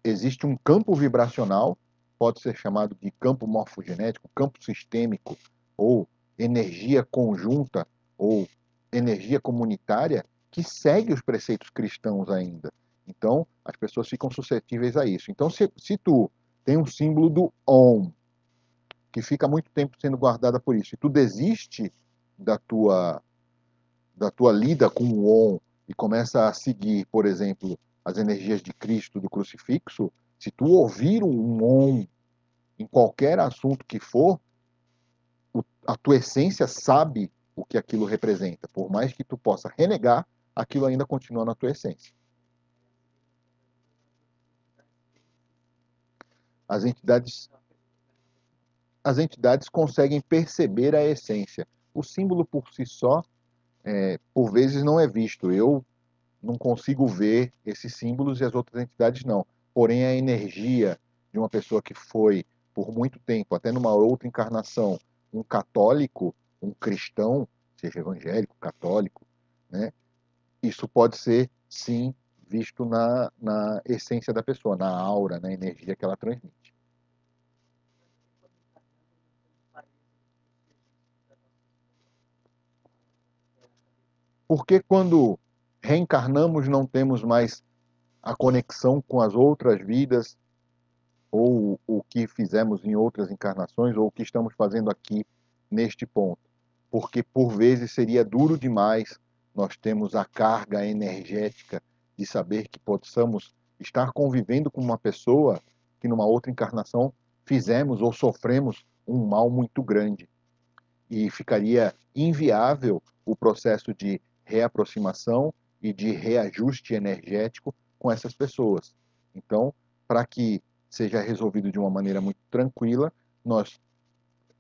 existe um campo vibracional, pode ser chamado de campo morfogenético, campo sistêmico, ou energia conjunta, ou energia comunitária, que segue os preceitos cristãos ainda. Então, as pessoas ficam suscetíveis a isso. Então, se tu tem um símbolo do Om, que fica muito tempo sendo guardada por isso, e tu desiste da tua lida com o Om e começa a seguir, por exemplo, as energias de Cristo do crucifixo, se tu ouvir um Om em qualquer assunto que for, a tua essência sabe o que aquilo representa. Por mais que tu possa renegar, aquilo ainda continua na tua essência. As entidades, as entidades conseguem perceber a essência. O símbolo por si só, por vezes, não é visto. Eu não consigo ver esses símbolos e as outras entidades não. Porém, a energia de uma pessoa que foi, por muito tempo, até numa outra encarnação, um católico, um cristão, seja evangélico, católico, né? Isso pode ser, sim, visto na essência da pessoa, na aura, na energia que ela transmite. Porque quando reencarnamos não temos mais a conexão com as outras vidas, ou o que fizemos em outras encarnações, ou o que estamos fazendo aqui neste ponto. Porque por vezes seria duro demais nós temos a carga energética de saber que possamos estar convivendo com uma pessoa que numa outra encarnação fizemos ou sofremos um mal muito grande. E ficaria inviável o processo de reaproximação e de reajuste energético com essas pessoas. Então, para que seja resolvido de uma maneira muito tranquila, nós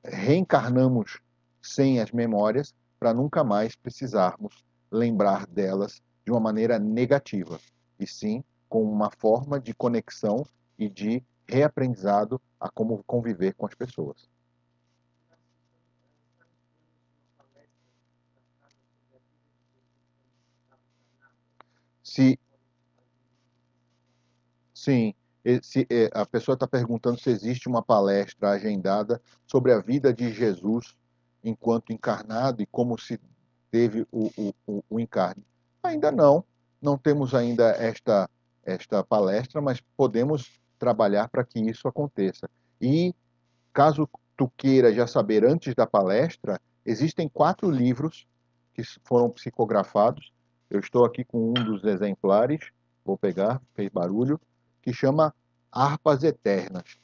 reencarnamos sem as memórias para nunca mais precisarmos lembrar delas de uma maneira negativa, e sim com uma forma de conexão e de reaprendizado a como conviver com as pessoas. Se Sim, a pessoa está perguntando se existe uma palestra agendada sobre a vida de Jesus enquanto encarnado e como se teve o encarne. Ainda não, não temos ainda esta palestra, mas podemos trabalhar para que isso aconteça. E caso tu queira já saber antes da palestra, existem 4 livros que foram psicografados. Eu estou aqui com um dos exemplares, vou pegar, fez barulho, que chama Harpas Eternas.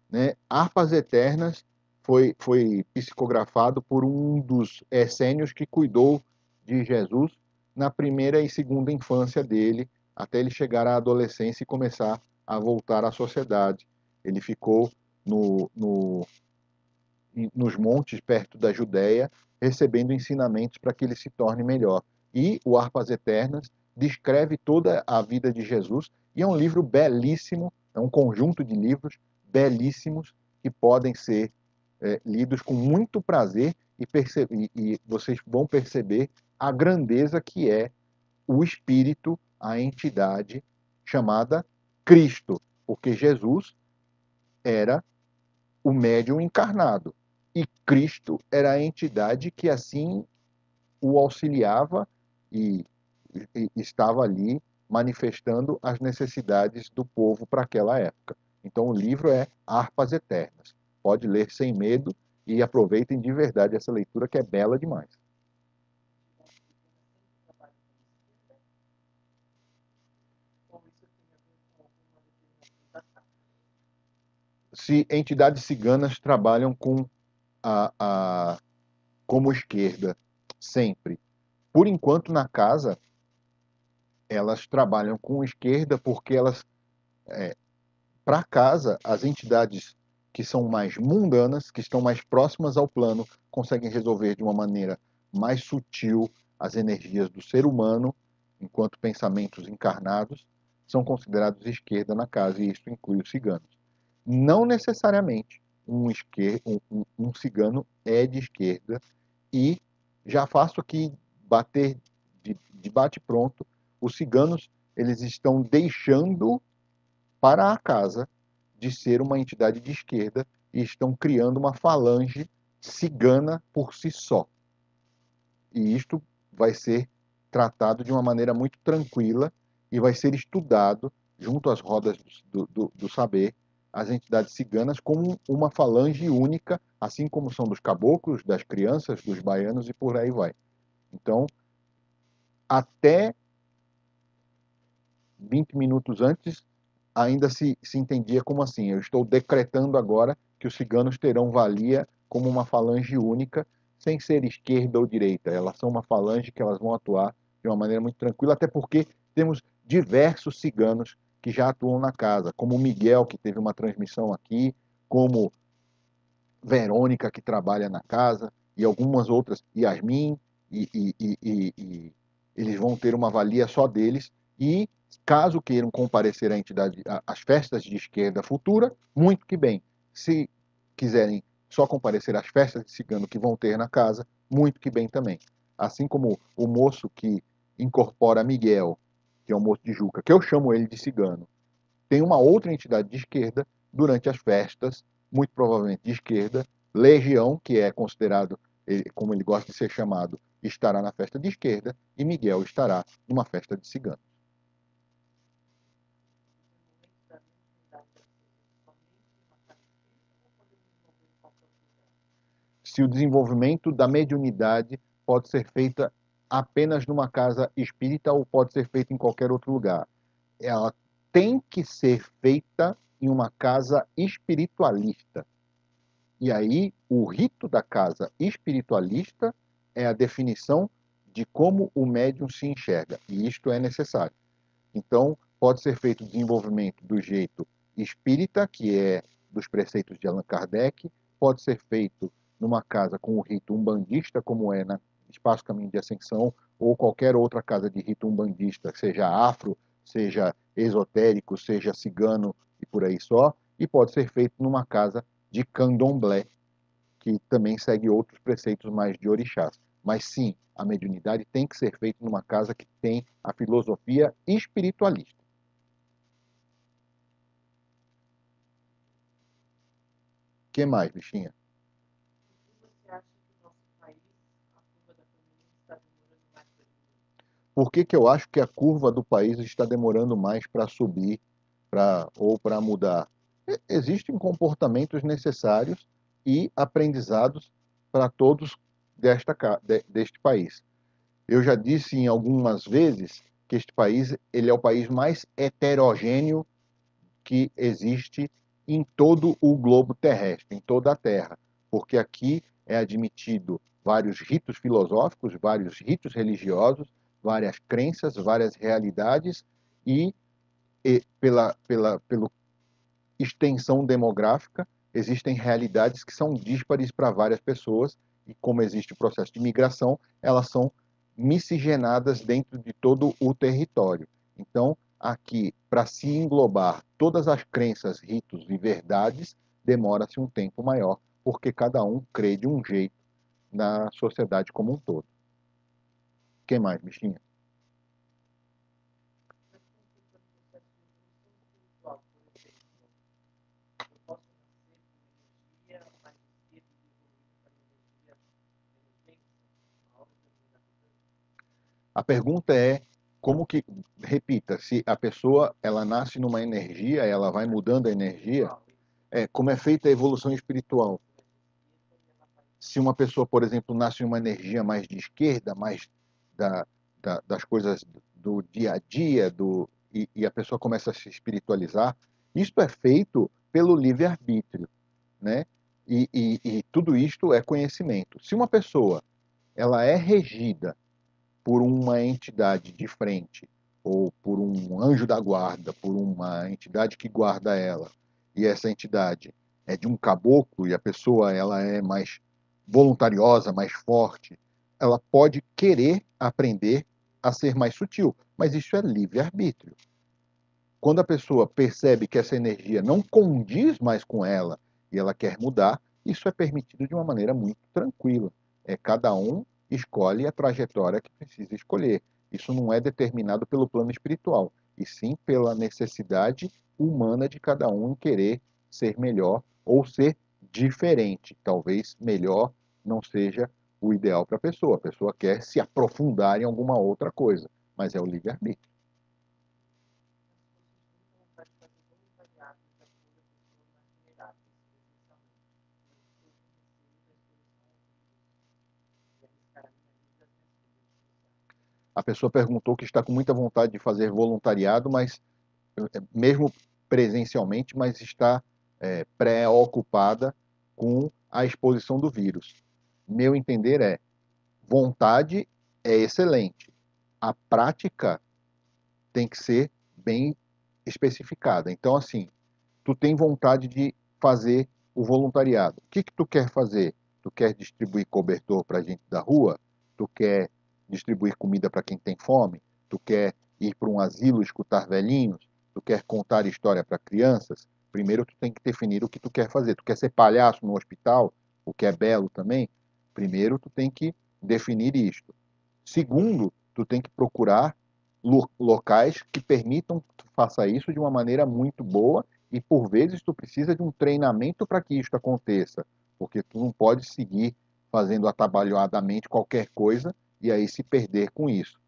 Né? Harpas Eternas foi psicografado por um dos essênios que cuidou de Jesus na primeira e segunda infância dele, até ele chegar à adolescência e começar a voltar à sociedade. Ele ficou no, no, nos montes perto da Judéia, recebendo ensinamentos para que ele se torne melhor. E o Harpas Eternas descreve toda a vida de Jesus, e é um livro belíssimo, é um conjunto de livros belíssimos que podem ser lidos com muito prazer e vocês vão perceber a grandeza que é o Espírito, a entidade chamada Cristo, porque Jesus era o médium encarnado. E Cristo era a entidade que assim o auxiliava e, e estava ali manifestando as necessidades do povo para aquela época. Então o livro é Harpas Eternas. Pode ler sem medo e aproveitem de verdade essa leitura que é bela demais. Se entidades ciganas trabalham com a como esquerda sempre. Por enquanto na casa elas trabalham com esquerda porque elas, para casa, as entidades que são mais mundanas, que estão mais próximas ao plano, conseguem resolver de uma maneira mais sutil as energias do ser humano, enquanto pensamentos encarnados são considerados esquerda na casa, e isso inclui os ciganos. Não necessariamente um cigano é de esquerda, e já faço aqui bater de bate-pronto, os ciganos eles estão deixando para a casa de ser uma entidade de esquerda e estão criando uma falange cigana por si só. E isto vai ser tratado de uma maneira muito tranquila e vai ser estudado junto às rodas do saber, as entidades ciganas como uma falange única, assim como são dos caboclos, das crianças, dos baianos e por aí vai. Então, até 20 minutos antes, ainda se entendia como assim: eu estou decretando agora que os ciganos terão valia como uma falange única, sem ser esquerda ou direita. Elas são uma falange que elas vão atuar de uma maneira muito tranquila, até porque temos diversos ciganos que já atuam na casa, como o Miguel, que teve uma transmissão aqui, como Verônica, que trabalha na casa, e algumas outras, Yasmin, e eles vão ter uma valia só deles, e caso queiram comparecer à entidade, às festas de esquerda futura, muito que bem. Se quiserem só comparecer às festas de cigano que vão ter na casa, muito que bem também. Assim como o moço que incorpora Miguel, que é um moço de Juca, que eu chamo ele de cigano, tem uma outra entidade de esquerda durante as festas, muito provavelmente de esquerda. Legião, que é considerado, como ele gosta de ser chamado, estará na festa de esquerda, e Miguel estará numa festa de ciganos. Se o desenvolvimento da mediunidade pode ser feita apenas numa casa espírita ou pode ser feita em qualquer outro lugar. Ela tem que ser feita em uma casa espiritualista. E aí, o rito da casa espiritualista é a definição de como o médium se enxerga, e isto é necessário. Então, pode ser feito o desenvolvimento do jeito espírita, que é dos preceitos de Allan Kardec, pode ser feito numa casa com o rito umbandista, como é na Espaço Caminho de Ascensão, ou qualquer outra casa de rito umbandista, seja afro, seja esotérico, seja cigano e por aí só, e pode ser feito numa casa de candomblé, que também segue outros preceitos mais de orixás. Mas sim, a mediunidade tem que ser feita numa casa que tem a filosofia espiritualista. O que mais, bichinha? Por que que eu acho que a curva do país está demorando mais para subir ou para mudar? Existem comportamentos necessários e aprendizados para todos deste país. Eu já disse em algumas vezes que este país ele é o país mais heterogêneo que existe em todo o globo terrestre, em toda a Terra, porque aqui é admitido vários ritos filosóficos, vários ritos religiosos, várias crenças, várias realidades e pela extensão demográfica, existem realidades que são díspares para várias pessoas e como existe o processo de migração, elas são miscigenadas dentro de todo o território. Então, aqui, para se englobar todas as crenças, ritos e verdades, demora-se um tempo maior, porque cada um crê de um jeito na sociedade como um todo. Quem mais, bichinha? A pergunta é como que, repita, se a pessoa ela nasce numa energia, ela vai mudando a energia, como é feita a evolução espiritual. Se uma pessoa, por exemplo, nasce em uma energia mais de esquerda, mais da, das coisas do dia a dia, e a pessoa começa a se espiritualizar, isto é feito pelo livre-arbítrio, né? E tudo isto é conhecimento. Se uma pessoa ela é regida por uma entidade de frente, ou por um anjo da guarda, por uma entidade que guarda ela, e essa entidade é de um caboclo e a pessoa ela é mais voluntariosa, mais forte, ela pode querer aprender a ser mais sutil, mas isso é livre-arbítrio. Quando a pessoa percebe que essa energia não condiz mais com ela e ela quer mudar, isso é permitido de uma maneira muito tranquila. Cada um escolhe a trajetória que precisa escolher. Isso não é determinado pelo plano espiritual, e sim pela necessidade humana de cada um em querer ser melhor ou ser diferente. Talvez melhor não seja o ideal para a pessoa. A pessoa quer se aprofundar em alguma outra coisa, mas é o livre-arbítrio. A pessoa perguntou que está com muita vontade de fazer voluntariado, mas mesmo presencialmente, mas está preocupada com a exposição do vírus. Meu entender vontade é excelente. A prática tem que ser bem especificada. Então, assim, tu tem vontade de fazer o voluntariado. O que que tu quer fazer? Tu quer distribuir cobertor para gente da rua? Tu quer distribuir comida para quem tem fome? Tu quer ir para um asilo escutar velhinhos? Tu quer contar história para crianças? Primeiro tu tem que definir o que tu quer fazer. Tu quer ser palhaço no hospital? O que é belo também? Primeiro tu tem que definir isto. Segundo, tu tem que procurar locais que permitam que tu faça isso de uma maneira muito boa e por vezes tu precisa de um treinamento para que isto aconteça, porque tu não pode seguir fazendo atabalhoadamente qualquer coisa e aí se perder com isso.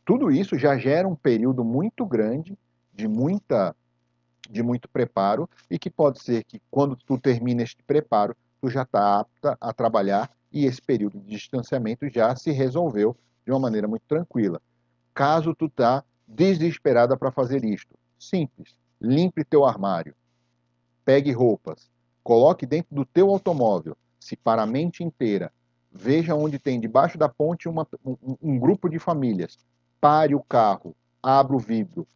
Tudo isso já gera um período muito grande de de muito preparo e que pode ser que quando tu termina este preparo, tu já está apta a trabalhar e esse período de distanciamento já se resolveu de uma maneira muito tranquila. Caso tu tá desesperada para fazer isto, simples, limpe teu armário, pegue roupas, coloque dentro do teu automóvel, se para a mente inteira, veja onde tem debaixo da ponte um grupo de famílias, pare o carro, abra o vidro,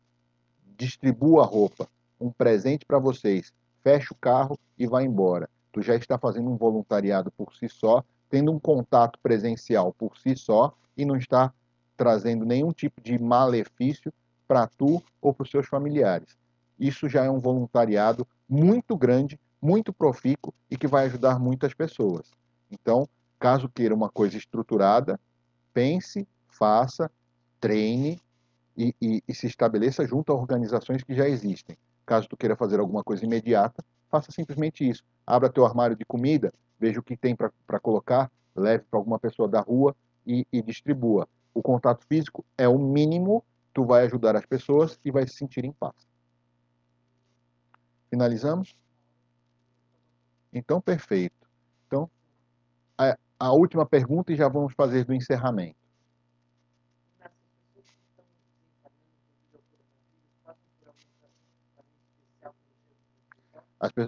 distribua a roupa, um presente para vocês, feche o carro e vá embora. Tu já está fazendo um voluntariado por si só, tendo um contato presencial por si só e não está trazendo nenhum tipo de malefício para tu ou para os seus familiares. Isso já é um voluntariado muito grande, muito profícuo e que vai ajudar muitas pessoas. Então, caso queira uma coisa estruturada, pense, faça, treine e se estabeleça junto a organizações que já existem. Caso tu queira fazer alguma coisa imediata, faça simplesmente isso. Abra teu armário de comida, veja o que tem para colocar, leve para alguma pessoa da rua e distribua. O contato físico é o mínimo, tu vai ajudar as pessoas e vai se sentir em paz. Finalizamos? Então, perfeito. Então, a última pergunta e já vamos fazer do encerramento.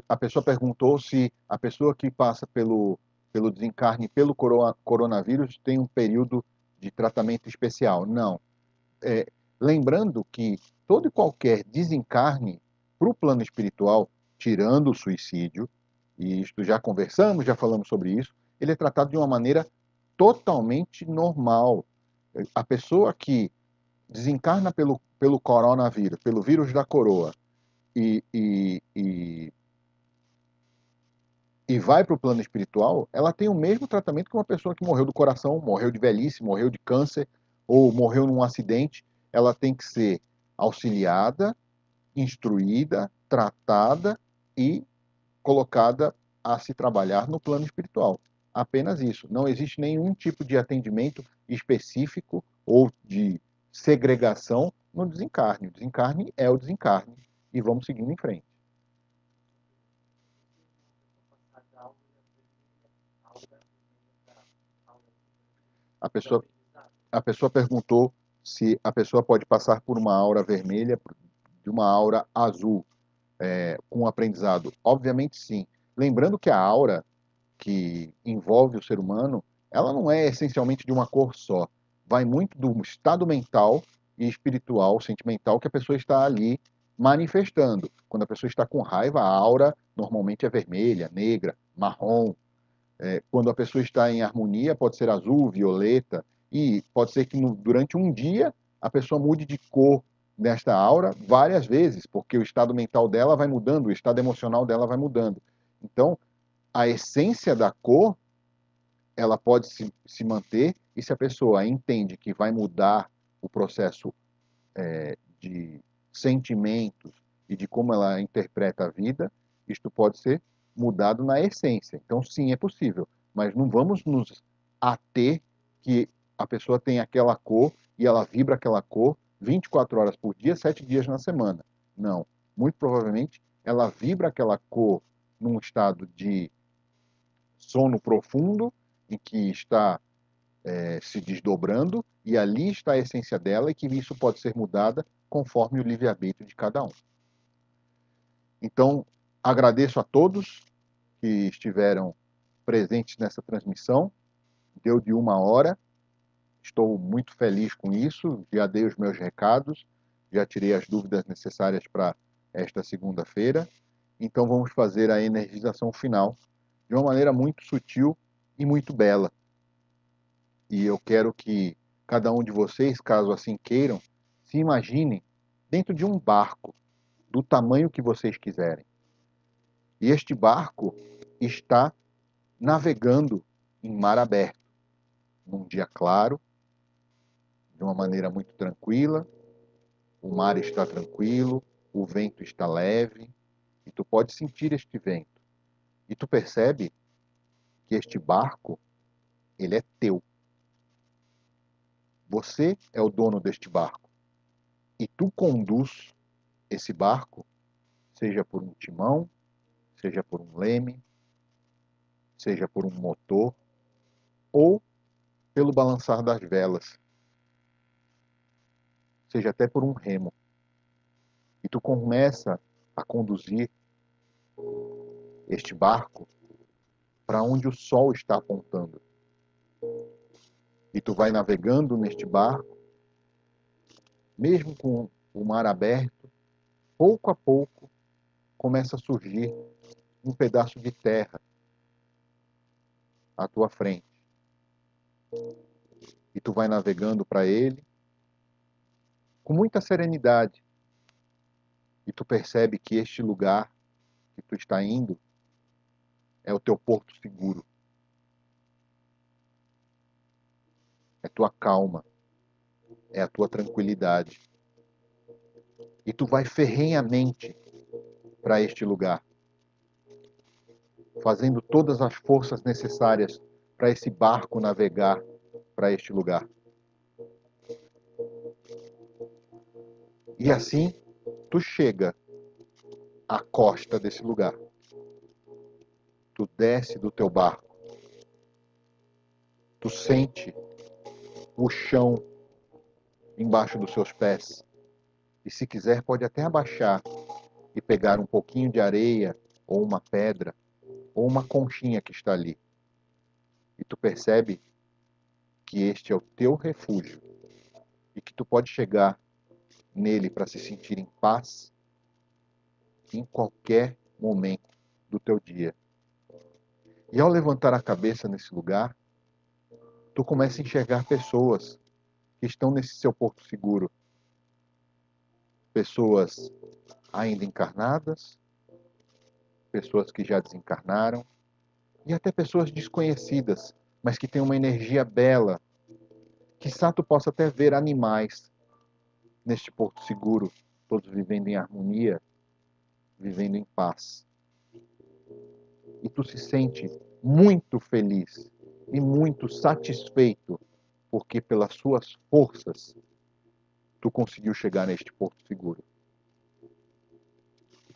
A pessoa perguntou se a pessoa que passa pelo desencarne pelo coronavírus tem um período de tratamento especial. Não. Lembrando que todo e qualquer desencarne para o plano espiritual, tirando o suicídio, e isto já conversamos, já falamos sobre isso, ele é tratado de uma maneira totalmente normal. A pessoa que desencarna pelo coronavírus, pelo vírus da coroa, e, e, e e vai para o plano espiritual, ela tem o mesmo tratamento que uma pessoa que morreu do coração, morreu de velhice, morreu de câncer ou morreu num acidente. Ela tem que ser auxiliada, instruída, tratada e colocada a se trabalhar no plano espiritual. Apenas isso. Não existe nenhum tipo de atendimento específico ou de segregação no desencarne. O desencarne é o desencarne e vamos seguindo em frente. A pessoa, a pessoa perguntou se a pessoa pode passar por uma aura vermelha, de uma aura azul, com aprendizado. Obviamente sim. Lembrando que a aura que envolve o ser humano, ela não é essencialmente de uma cor só. Vai muito do estado mental e espiritual, sentimental que a pessoa está ali manifestando. Quando a pessoa está com raiva, a aura normalmente é vermelha, negra, marrom. Quando a pessoa está em harmonia, pode ser azul, violeta, e pode ser que durante um dia a pessoa mude de cor nesta aura várias vezes, porque o estado mental dela vai mudando, o estado emocional dela vai mudando. Então, a essência da cor, ela pode se manter, e se a pessoa entende que vai mudar o processo de sentimentos e de como ela interpreta a vida, isto pode ser mudado na essência. Então, sim, é possível, mas não vamos nos ater que a pessoa tem aquela cor e ela vibra aquela cor 24 horas por dia, 7 dias na semana. Não. Muito provavelmente ela vibra aquela cor num estado de sono profundo, em que está se desdobrando, e ali está a essência dela, e que isso pode ser mudada conforme o livre-arbítrio de cada um. Então, agradeço a todos que estiveram presentes nessa transmissão. Deu de 1 hora. Estou muito feliz com isso. Já dei os meus recados, já tirei as dúvidas necessárias para esta segunda-feira. Então, vamos fazer a energização final de uma maneira muito sutil e muito bela. E eu quero que cada um de vocês, caso assim queiram, se imaginem dentro de um barco, do tamanho que vocês quiserem. E este barco está navegando em mar aberto, num dia claro, de uma maneira muito tranquila. O mar está tranquilo, o vento está leve, e tu pode sentir este vento. E tu percebe que este barco, ele é teu. Você é o dono deste barco. E tu conduz esse barco, seja por um timão, seja por um leme, seja por um motor, ou pelo balançar das velas, seja até por um remo. E tu começa a conduzir este barco para onde o sol está apontando. E tu vai navegando neste barco, mesmo com o mar aberto, pouco a pouco começa a surgir um pedaço de terra à tua frente. E tu vai navegando para ele com muita serenidade. E tu percebe que este lugar que tu está indo é o teu porto seguro. É tua calma, é a tua tranquilidade. E tu vai ferrenhamente para este lugar, fazendo todas as forças necessárias para esse barco navegar para este lugar. E assim, tu chega à costa desse lugar. Tu desce do teu barco. Tu sente o chão embaixo dos seus pés. E se quiser, pode até abaixar e pegar um pouquinho de areia, ou uma pedra, ou uma conchinha que está ali. E tu percebe que este é o teu refúgio e que tu pode chegar nele para se sentir em paz em qualquer momento do teu dia. E ao levantar a cabeça nesse lugar, tu começa a enxergar pessoas que estão nesse seu porto seguro. Pessoas ainda encarnadas, pessoas que já desencarnaram, e até pessoas desconhecidas, mas que têm uma energia bela. Quizá tu possa até ver animais neste porto seguro, todos vivendo em harmonia, vivendo em paz. E tu se sente muito feliz e muito satisfeito, porque pelas suas forças tu conseguiu chegar neste porto seguro.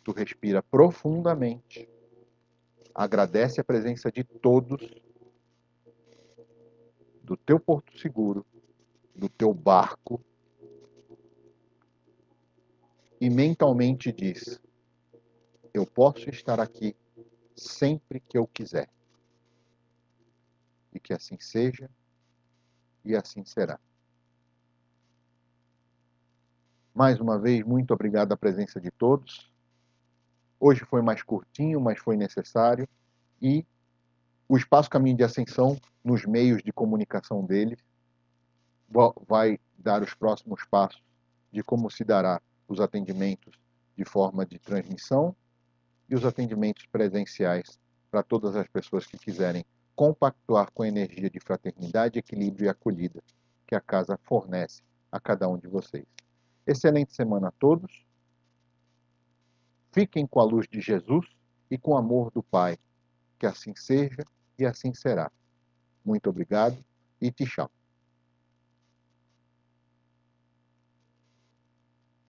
Tu respira profundamente, agradece a presença de todos, do teu porto seguro, do teu barco, e mentalmente diz: eu posso estar aqui sempre que eu quiser. E que assim seja, e assim será. Mais uma vez, muito obrigado à presença de todos. Hoje foi mais curtinho, mas foi necessário. E o Espaço Caminho de Ascensão, nos meios de comunicação deles, vai dar os próximos passos de como se dará os atendimentos de forma de transmissão e os atendimentos presenciais para todas as pessoas que quiserem compactuar com a energia de fraternidade, equilíbrio e acolhida que a casa fornece a cada um de vocês. Excelente semana a todos. Fiquem com a luz de Jesus e com o amor do Pai. Que assim seja e assim será. Muito obrigado e tchau.